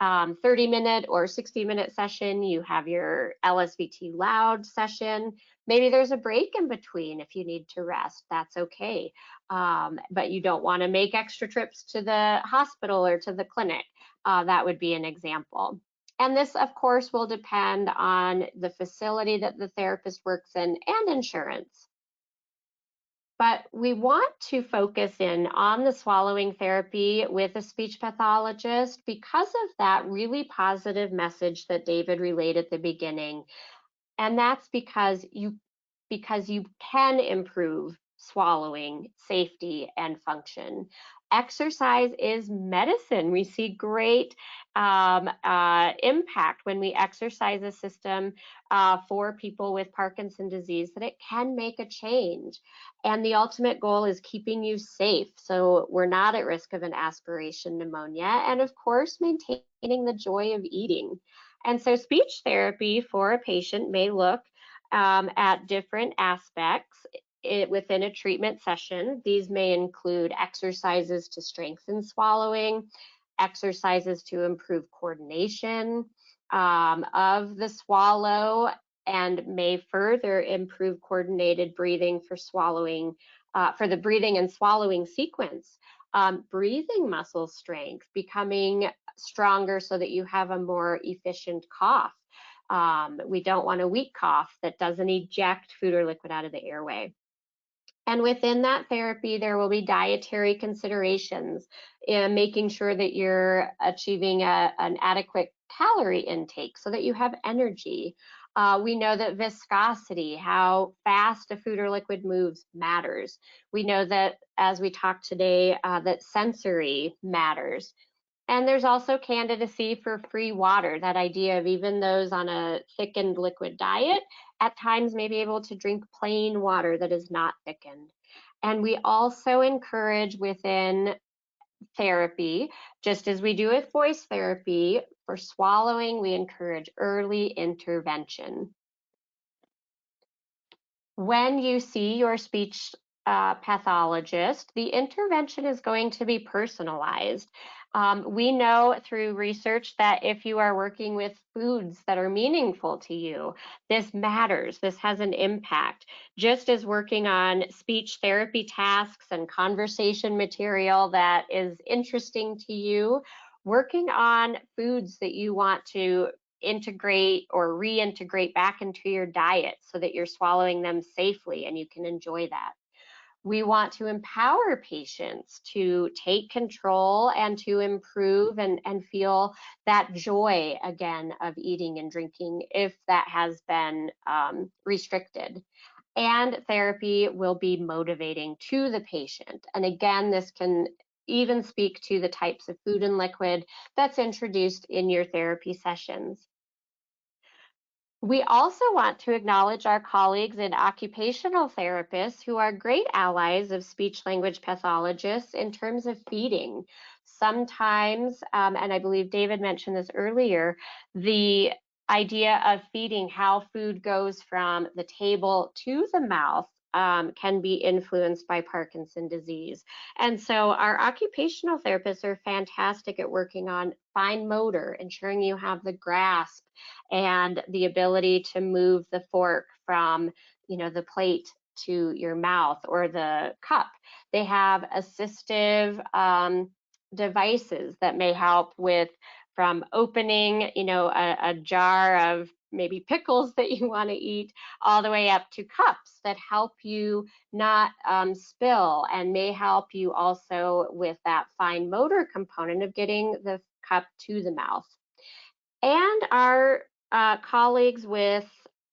30-minute or 60-minute session, you have your LSVT LOUD session. Maybe there's a break in between if you need to rest, that's okay. But you don't want to make extra trips to the hospital or to the clinic. That would be an example. And this, of course, will depend on the facility that the therapist works in and insurance. But we want to focus in on the swallowing therapy with a speech pathologist because of that really positive message that David relayed at the beginning. And that's because you can improve swallowing safety and function. Exercise is medicine. We see great impact when we exercise a system for people with Parkinson's disease, that it can make a change. And the ultimate goal is keeping you safe, so we're not at risk of an aspiration pneumonia, and of course, maintaining the joy of eating. And so speech therapy for a patient may look at different aspects within a treatment session. These may include exercises to strengthen swallowing, exercises to improve coordination of the swallow, and may further improve coordinated breathing for swallowing, for the breathing and swallowing sequence. Breathing muscle strength, becoming stronger so that you have a more efficient cough. We don't want a weak cough that doesn't eject food or liquid out of the airway. And within that therapy, there will be dietary considerations in making sure that you're achieving an adequate calorie intake so that you have energy. We know that viscosity, how fast a food or liquid moves, matters. We know that, as we talked today, that sensory matters. And there's also candidacy for free water, that idea of even those on a thickened liquid diet at times may be able to drink plain water that is not thickened. And we also encourage within therapy, just as we do with voice therapy, for swallowing, we encourage early intervention. When you see your speech pathologist, the intervention is going to be personalized. We know through research that if you are working with foods that are meaningful to you, this matters, this has an impact. Just as working on speech therapy tasks and conversation material that is interesting to you, working on foods that you want to integrate or reintegrate back into your diet so that you're swallowing them safely and you can enjoy that. We want to empower patients to take control and to improve and feel that joy again of eating and drinking if that has been restricted. And therapy will be motivating to the patient. And again, this can even speak to the types of food and liquid that's introduced in your therapy sessions. We also want to acknowledge our colleagues in occupational therapists who are great allies of speech-language pathologists in terms of feeding. Sometimes, and I believe David mentioned this earlier, the idea of feeding, how food goes from the table to the mouth, can be influenced by Parkinson's disease. And so our occupational therapists are fantastic at working on fine motor, ensuring you have the grasp and the ability to move the fork from, the plate to your mouth or the cup. They have assistive devices that may help with from opening, a jar of maybe pickles that you want to eat, all the way up to cups that help you not spill, and may help you also with that fine motor component of getting the cup to the mouth. And our colleagues with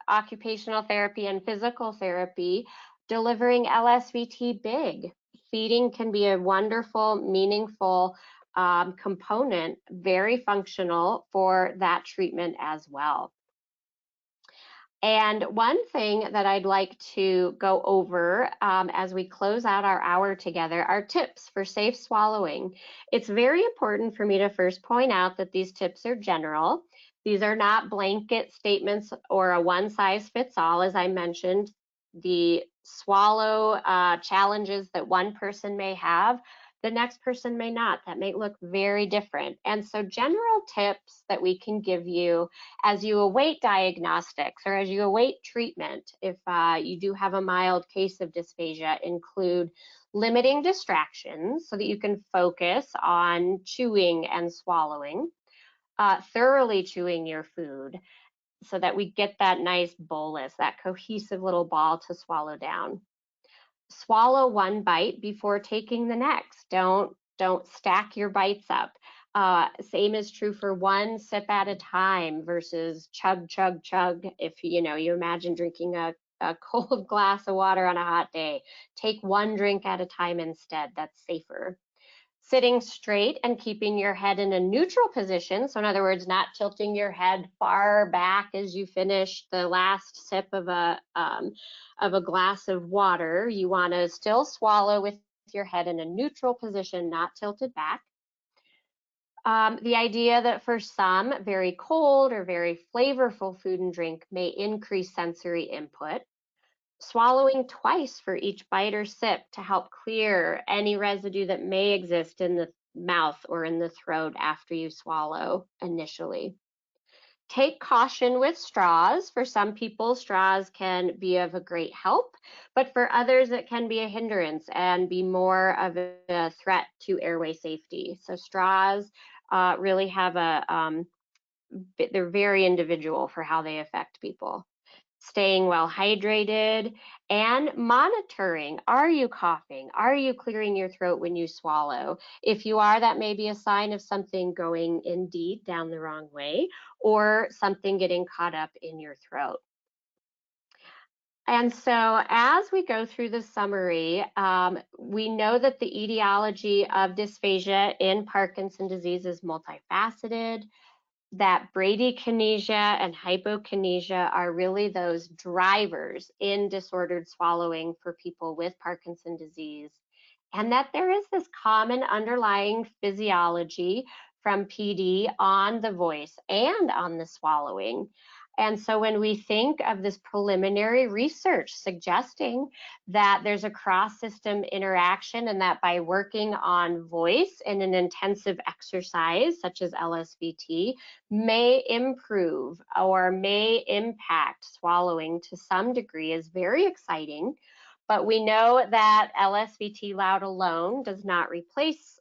occupational therapy and physical therapy delivering LSVT big. Feeding can be a wonderful, meaningful component, very functional for that treatment as well. And one thing that I'd like to go over as we close out our hour together are tips for safe swallowing. It's very important for me to first point out that these tips are general. These are not blanket statements or a one-size-fits-all. As I mentioned, the swallow challenges that one person may have, The next person may not. That may look very different. And so general tips that we can give you as you await diagnostics or as you await treatment, if you do have a mild case of dysphagia, include limiting distractions so that you can focus on chewing and swallowing, thoroughly chewing your food so that we get that nice bolus, that cohesive little ball to swallow down. Swallow one bite before taking the next. Don't stack your bites up. Same is true for one sip at a time versus chug, chug, chug. If you imagine drinking a cold glass of water on a hot day, take one drink at a time instead. That's safer. Sitting straight and keeping your head in a neutral position. So in other words, not tilting your head far back as you finish the last sip of a glass of water. You want to still swallow with your head in a neutral position, not tilted back. The idea that for some, very cold or very flavorful food and drink may increase sensory input. Swallowing twice for each bite or sip to help clear any residue that may exist in the mouth or in the throat after you swallow initially. Take caution with straws. For some people, straws can be of a great help, but for others, it can be a hindrance and be more of a threat to airway safety. So straws really have they're very individual for how they affect people. Staying well hydrated and monitoring. Are you coughing? Are you clearing your throat when you swallow? If you are, that may be a sign of something going indeed down the wrong way or something getting caught up in your throat. And so as we go through the summary, we know that the etiology of dysphagia in Parkinson's disease is multifaceted, that bradykinesia and hypokinesia are really those drivers in disordered swallowing for people with Parkinson's disease, and that there is this common underlying physiology from PD on the voice and on the swallowing. And so when we think of this preliminary research suggesting that there's a cross-system interaction and that by working on voice in an intensive exercise such as LSVT may improve or may impact swallowing to some degree is very exciting. But we know that LSVT LOUD alone does not replace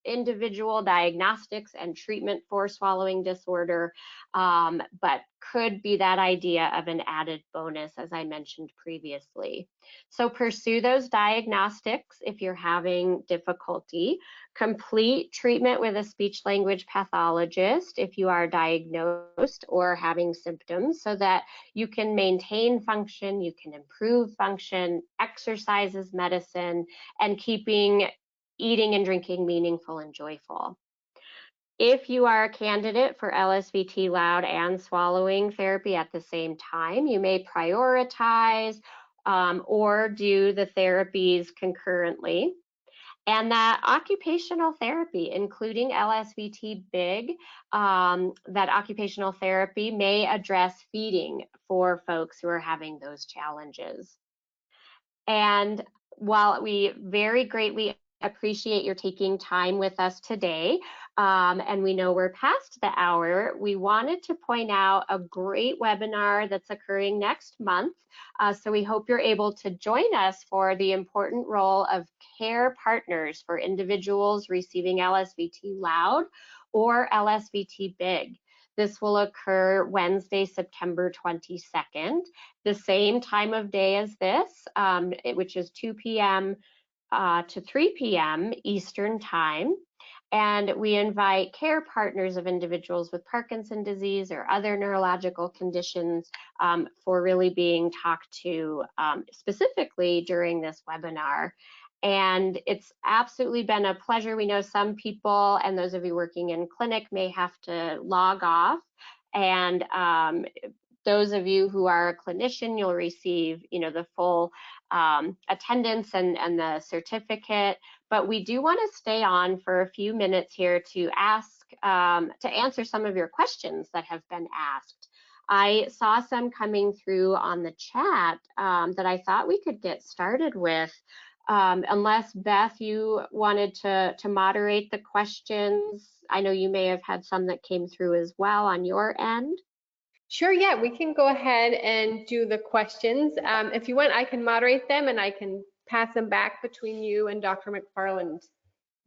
individual diagnostics and treatment for swallowing disorder, but could be that idea of an added bonus, as I mentioned previously. So pursue those diagnostics if you're having difficulty. Complete treatment with a speech-language pathologist if you are diagnosed or having symptoms so that you can maintain function, you can improve function, exercise is medicine, and keeping eating and drinking meaningful and joyful. If you are a candidate for LSVT LOUD and swallowing therapy at the same time, you may prioritize or do the therapies concurrently. And that occupational therapy, including LSVT BIG, that occupational therapy may address feeding for folks who are having those challenges. And while we very greatly appreciate your taking time with us today, and we know we're past the hour, we wanted to point out a great webinar that's occurring next month. So we hope you're able to join us for the important role of care partners for individuals receiving LSVT LOUD or LSVT BIG. This will occur Wednesday, September 22nd, the same time of day as this, which is 2 p.m. To 3 p.m. Eastern Time. And we invite care partners of individuals with Parkinson's disease or other neurological conditions for really being talked to specifically during this webinar. And it's absolutely been a pleasure. We know some people and those of you working in clinic may have to log off, and those of you who are a clinician, you'll receive, the full attendance and the certificate. But we do want to stay on for a few minutes here to answer some of your questions that have been asked. I saw some coming through on the chat that I thought we could get started with. Unless Beth, you wanted to moderate the questions. I know you may have had some that came through as well on your end. Sure, yeah, we can go ahead and do the questions. If you want, I can moderate them and I can pass them back between you and Dr. Mcfarland.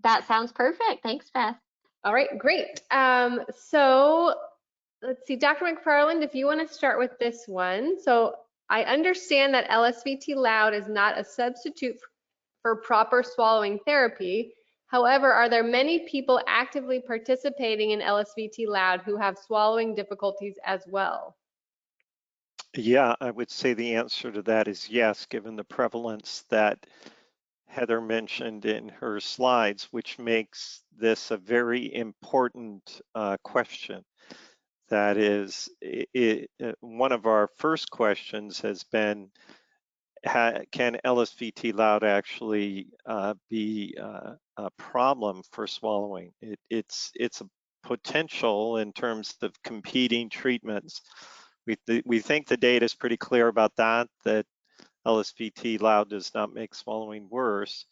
That sounds perfect. Thanks, Beth. All right, great. So let's see, Dr. Mcfarland, if you want to start with this one. So I understand that LSVT LOUD is not a substitute for proper swallowing therapy. However, are there many people actively participating in LSVT LOUD who have swallowing difficulties as well? Yeah, I would say the answer to that is yes, given the prevalence that Heather mentioned in her slides, which makes this a very important question. That is, one of our first questions has been, can LSVT LOUD actually be a problem for swallowing? It's a potential in terms of competing treatments. We think the data is pretty clear about that LSVT LOUD does not make swallowing worse.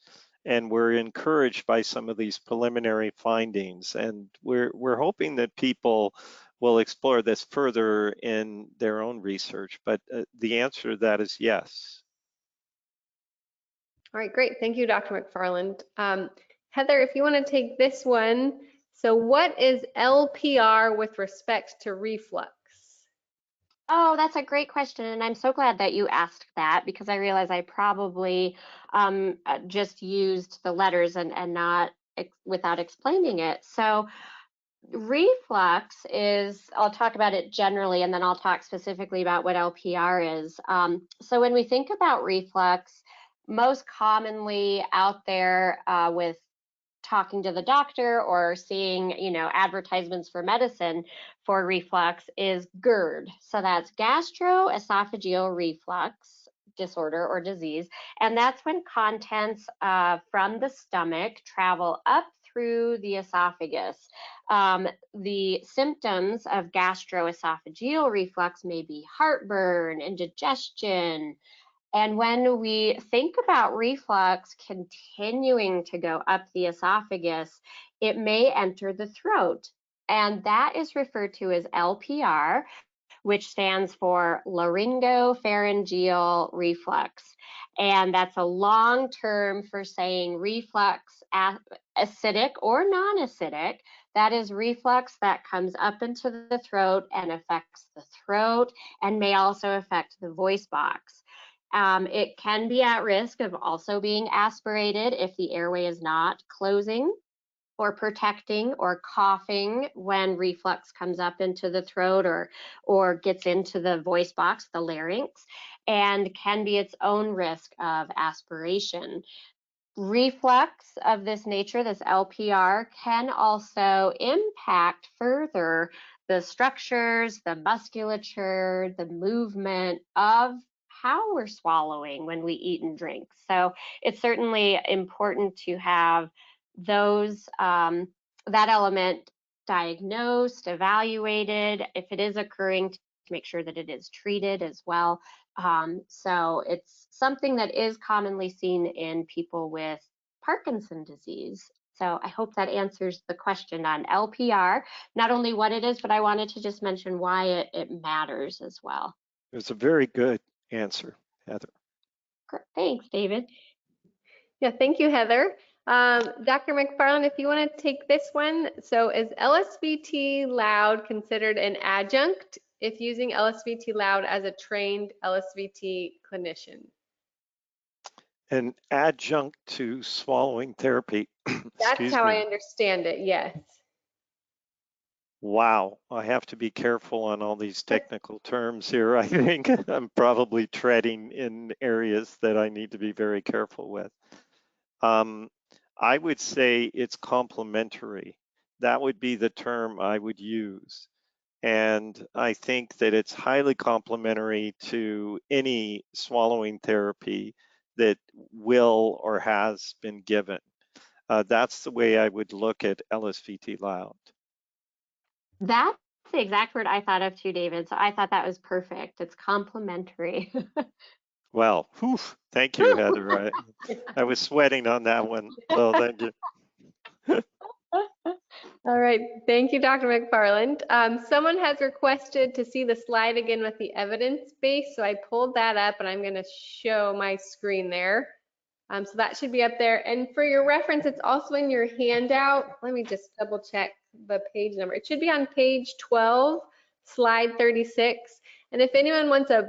And we're encouraged by some of these preliminary findings. And we're hoping that people will explore this further in their own research. But the answer to that is yes. All right, great. Thank you, Dr. Mcfarland. Heather, if you want to take this one. So what is LPR with respect to reflux? Oh, that's a great question. And I'm so glad that you asked that, because I realize I probably just used the letters and not without explaining it. So reflux is, I'll talk about it generally, and then I'll talk specifically about what LPR is. So when we think about reflux, most commonly out there with talking to the doctor or seeing, advertisements for medicine for reflux is GERD. So that's gastroesophageal reflux disorder or disease. And that's when contents from the stomach travel up through the esophagus. The symptoms of gastroesophageal reflux may be heartburn, indigestion. And when we think about reflux continuing to go up the esophagus, it may enter the throat. And that is referred to as LPR, which stands for laryngopharyngeal reflux. And that's a long term for saying reflux acidic or non-acidic. That is reflux that comes up into the throat and affects the throat and may also affect the voice box. It can be at risk of also being aspirated if the airway is not closing or protecting, or coughing when reflux comes up into the throat or gets into the voice box, the larynx, and can be its own risk of aspiration. Reflux of this nature, this LPR, can also impact further the structures, the musculature, the movement of how we're swallowing when we eat and drink. So it's certainly important to have those that element diagnosed, evaluated, if it is occurring, to make sure that it is treated as well. So it's something that is commonly seen in people with Parkinson's disease. So I hope that answers the question on LPR, not only what it is, but I wanted to just mention why it matters as well. It was a very good answer, Heather. Thanks, David. Yeah, thank you, Heather. Dr. Mcfarland, if you want to take this one. So is LSVT LOUD considered an adjunct if using LSVT LOUD as a trained LSVT clinician? An adjunct to swallowing therapy. That's how I understand it, yes. Wow, I have to be careful on all these technical terms here. I think I'm probably treading in areas that I need to be very careful with. I would say it's complementary. That would be the term I would use. And I think that it's highly complementary to any swallowing therapy that will or has been given. That's the way I would look at LSVT LOUD. That's the exact word I thought of too, David. So I thought that was perfect. It's complementary. Well, whew, thank you, Heather. I was sweating on that one. So thank you. All right, thank you, Dr. McFarland. Someone has requested to see the slide again with the evidence base, so I pulled that up and I'm going to show my screen there. So that should be up there. And for your reference, it's also in your handout. Let me just double check the page number. It should be on page 12, slide 36. And if anyone wants a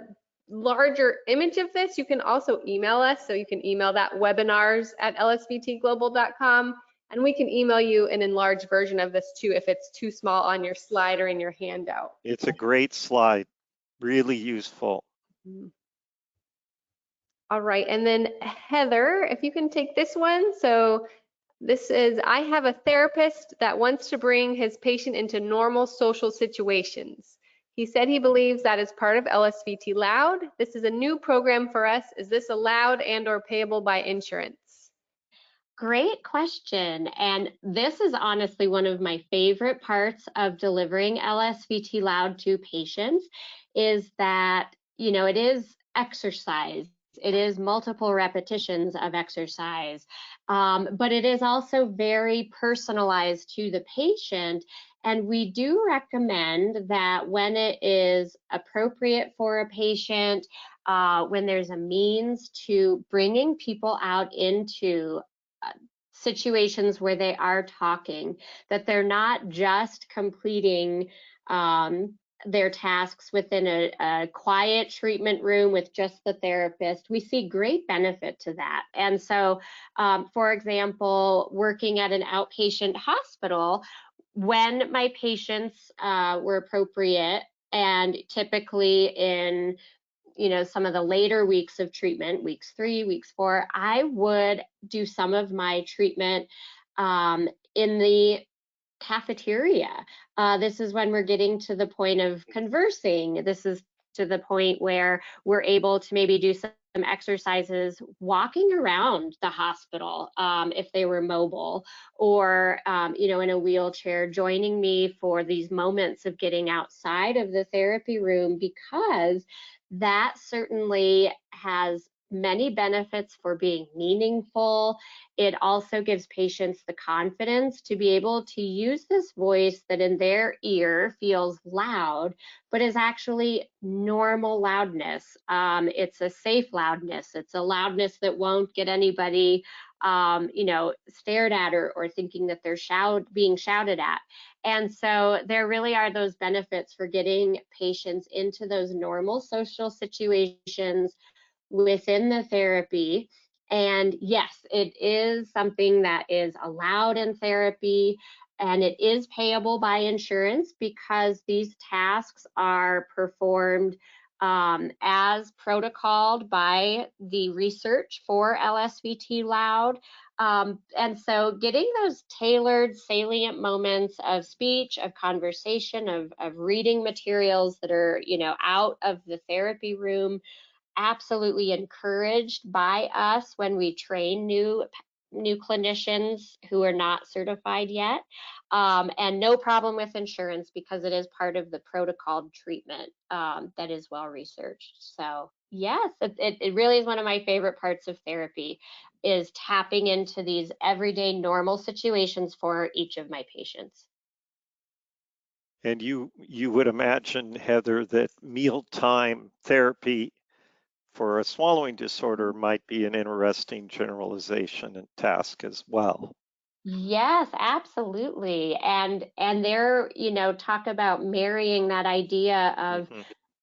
larger image of this, you can also email us. So you can email that webinars@lsvtglobal.com. And we can email you an enlarged version of this too if it's too small on your slide or in your handout. It's a great slide, really useful. All right, and then Heather, if you can take this one. So this is, I have a therapist that wants to bring his patient into normal social situations. He said he believes that is part of LSVT LOUD. This is a new program for us. Is this allowed and or payable by insurance? Great question. And this is honestly one of my favorite parts of delivering LSVT LOUD to patients is that, you know, it is exercise. It is multiple repetitions of exercise, but it is also very personalized to the patient. And we do recommend that when it is appropriate for a patient, when there's a means to bringing people out into situations where they are talking, that they're not just completing their tasks within a quiet treatment room with just the therapist. We see great benefit to that. And so, for example, working at an outpatient hospital, when my patients were appropriate, and typically in some of the later weeks of treatment, weeks 3, weeks 4, I would do some of my treatment in the cafeteria. This is when we're getting to the point of conversing. This is to the point where we're able to maybe do some exercises walking around the hospital if they were mobile, or in a wheelchair, joining me for these moments of getting outside of the therapy room, because that certainly has many benefits for being meaningful. It also gives patients the confidence to be able to use this voice that in their ear feels loud, but is actually normal loudness. It's a safe loudness. It's a loudness that won't get anybody stared at or thinking that they're being shouted at. And so there really are those benefits for getting patients into those normal social situations within the therapy. And yes, it is something that is allowed in therapy, and it is payable by insurance because these tasks are performed as protocoled by the research for LSVT LOUD. And so getting those tailored salient moments of speech, of conversation, of reading materials that are, out of the therapy room, absolutely encouraged by us when we train new clinicians who are not certified yet, and no problem with insurance because it is part of the protocol treatment that is well researched. So yes, it really is one of my favorite parts of therapy, is tapping into these everyday normal situations for each of my patients. And you would imagine, Heather, that mealtime therapy for a swallowing disorder might be an interesting generalization and task as well. Yes, absolutely. And there, talk about marrying that idea of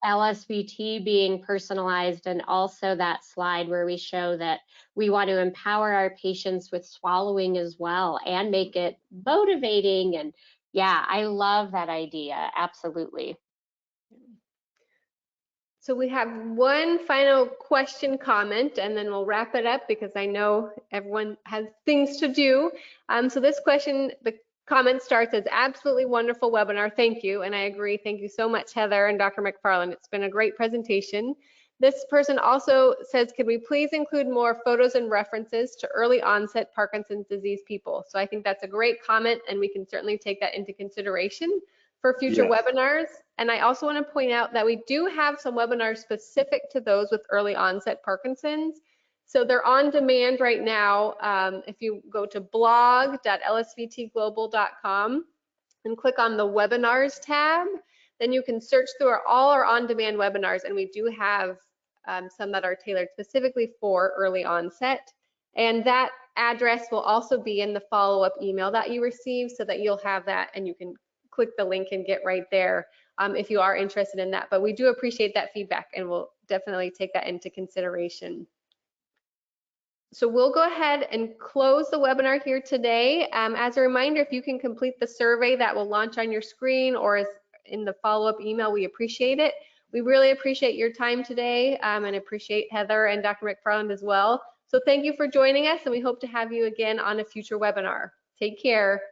LSVT being personalized, and also that slide where we show that we want to empower our patients with swallowing as well and make it motivating. And yeah, I love that idea. Absolutely. So we have one final question comment, and then we'll wrap it up because I know everyone has things to do. So this question, the comment starts as absolutely wonderful webinar. Thank you. And I agree. Thank you so much, Heather and Dr. Mcfarland. It's been a great presentation. This person also says, could we please include more photos and references to early onset Parkinson's disease people? So I think that's a great comment, and we can certainly take that into consideration for future Yes. webinars. And I also want to point out that we do have some webinars specific to those with early onset Parkinson's. So they're on demand right now. If you go to blog.lsvtglobal.com and click on the webinars tab, then you can search through all our on-demand webinars, and we do have some that are tailored specifically for early onset. And that address will also be in the follow-up email that you receive, so that you'll have that and you can click the link and get right there if you are interested in that. But we do appreciate that feedback, and we'll definitely take that into consideration. So we'll go ahead and close the webinar here today. As a reminder, if you can complete the survey that will launch on your screen or is in the follow-up email, we appreciate it. We really appreciate your time today and appreciate Heather and Dr. Mcfarland as well. So thank you for joining us, and we hope to have you again on a future webinar. Take care.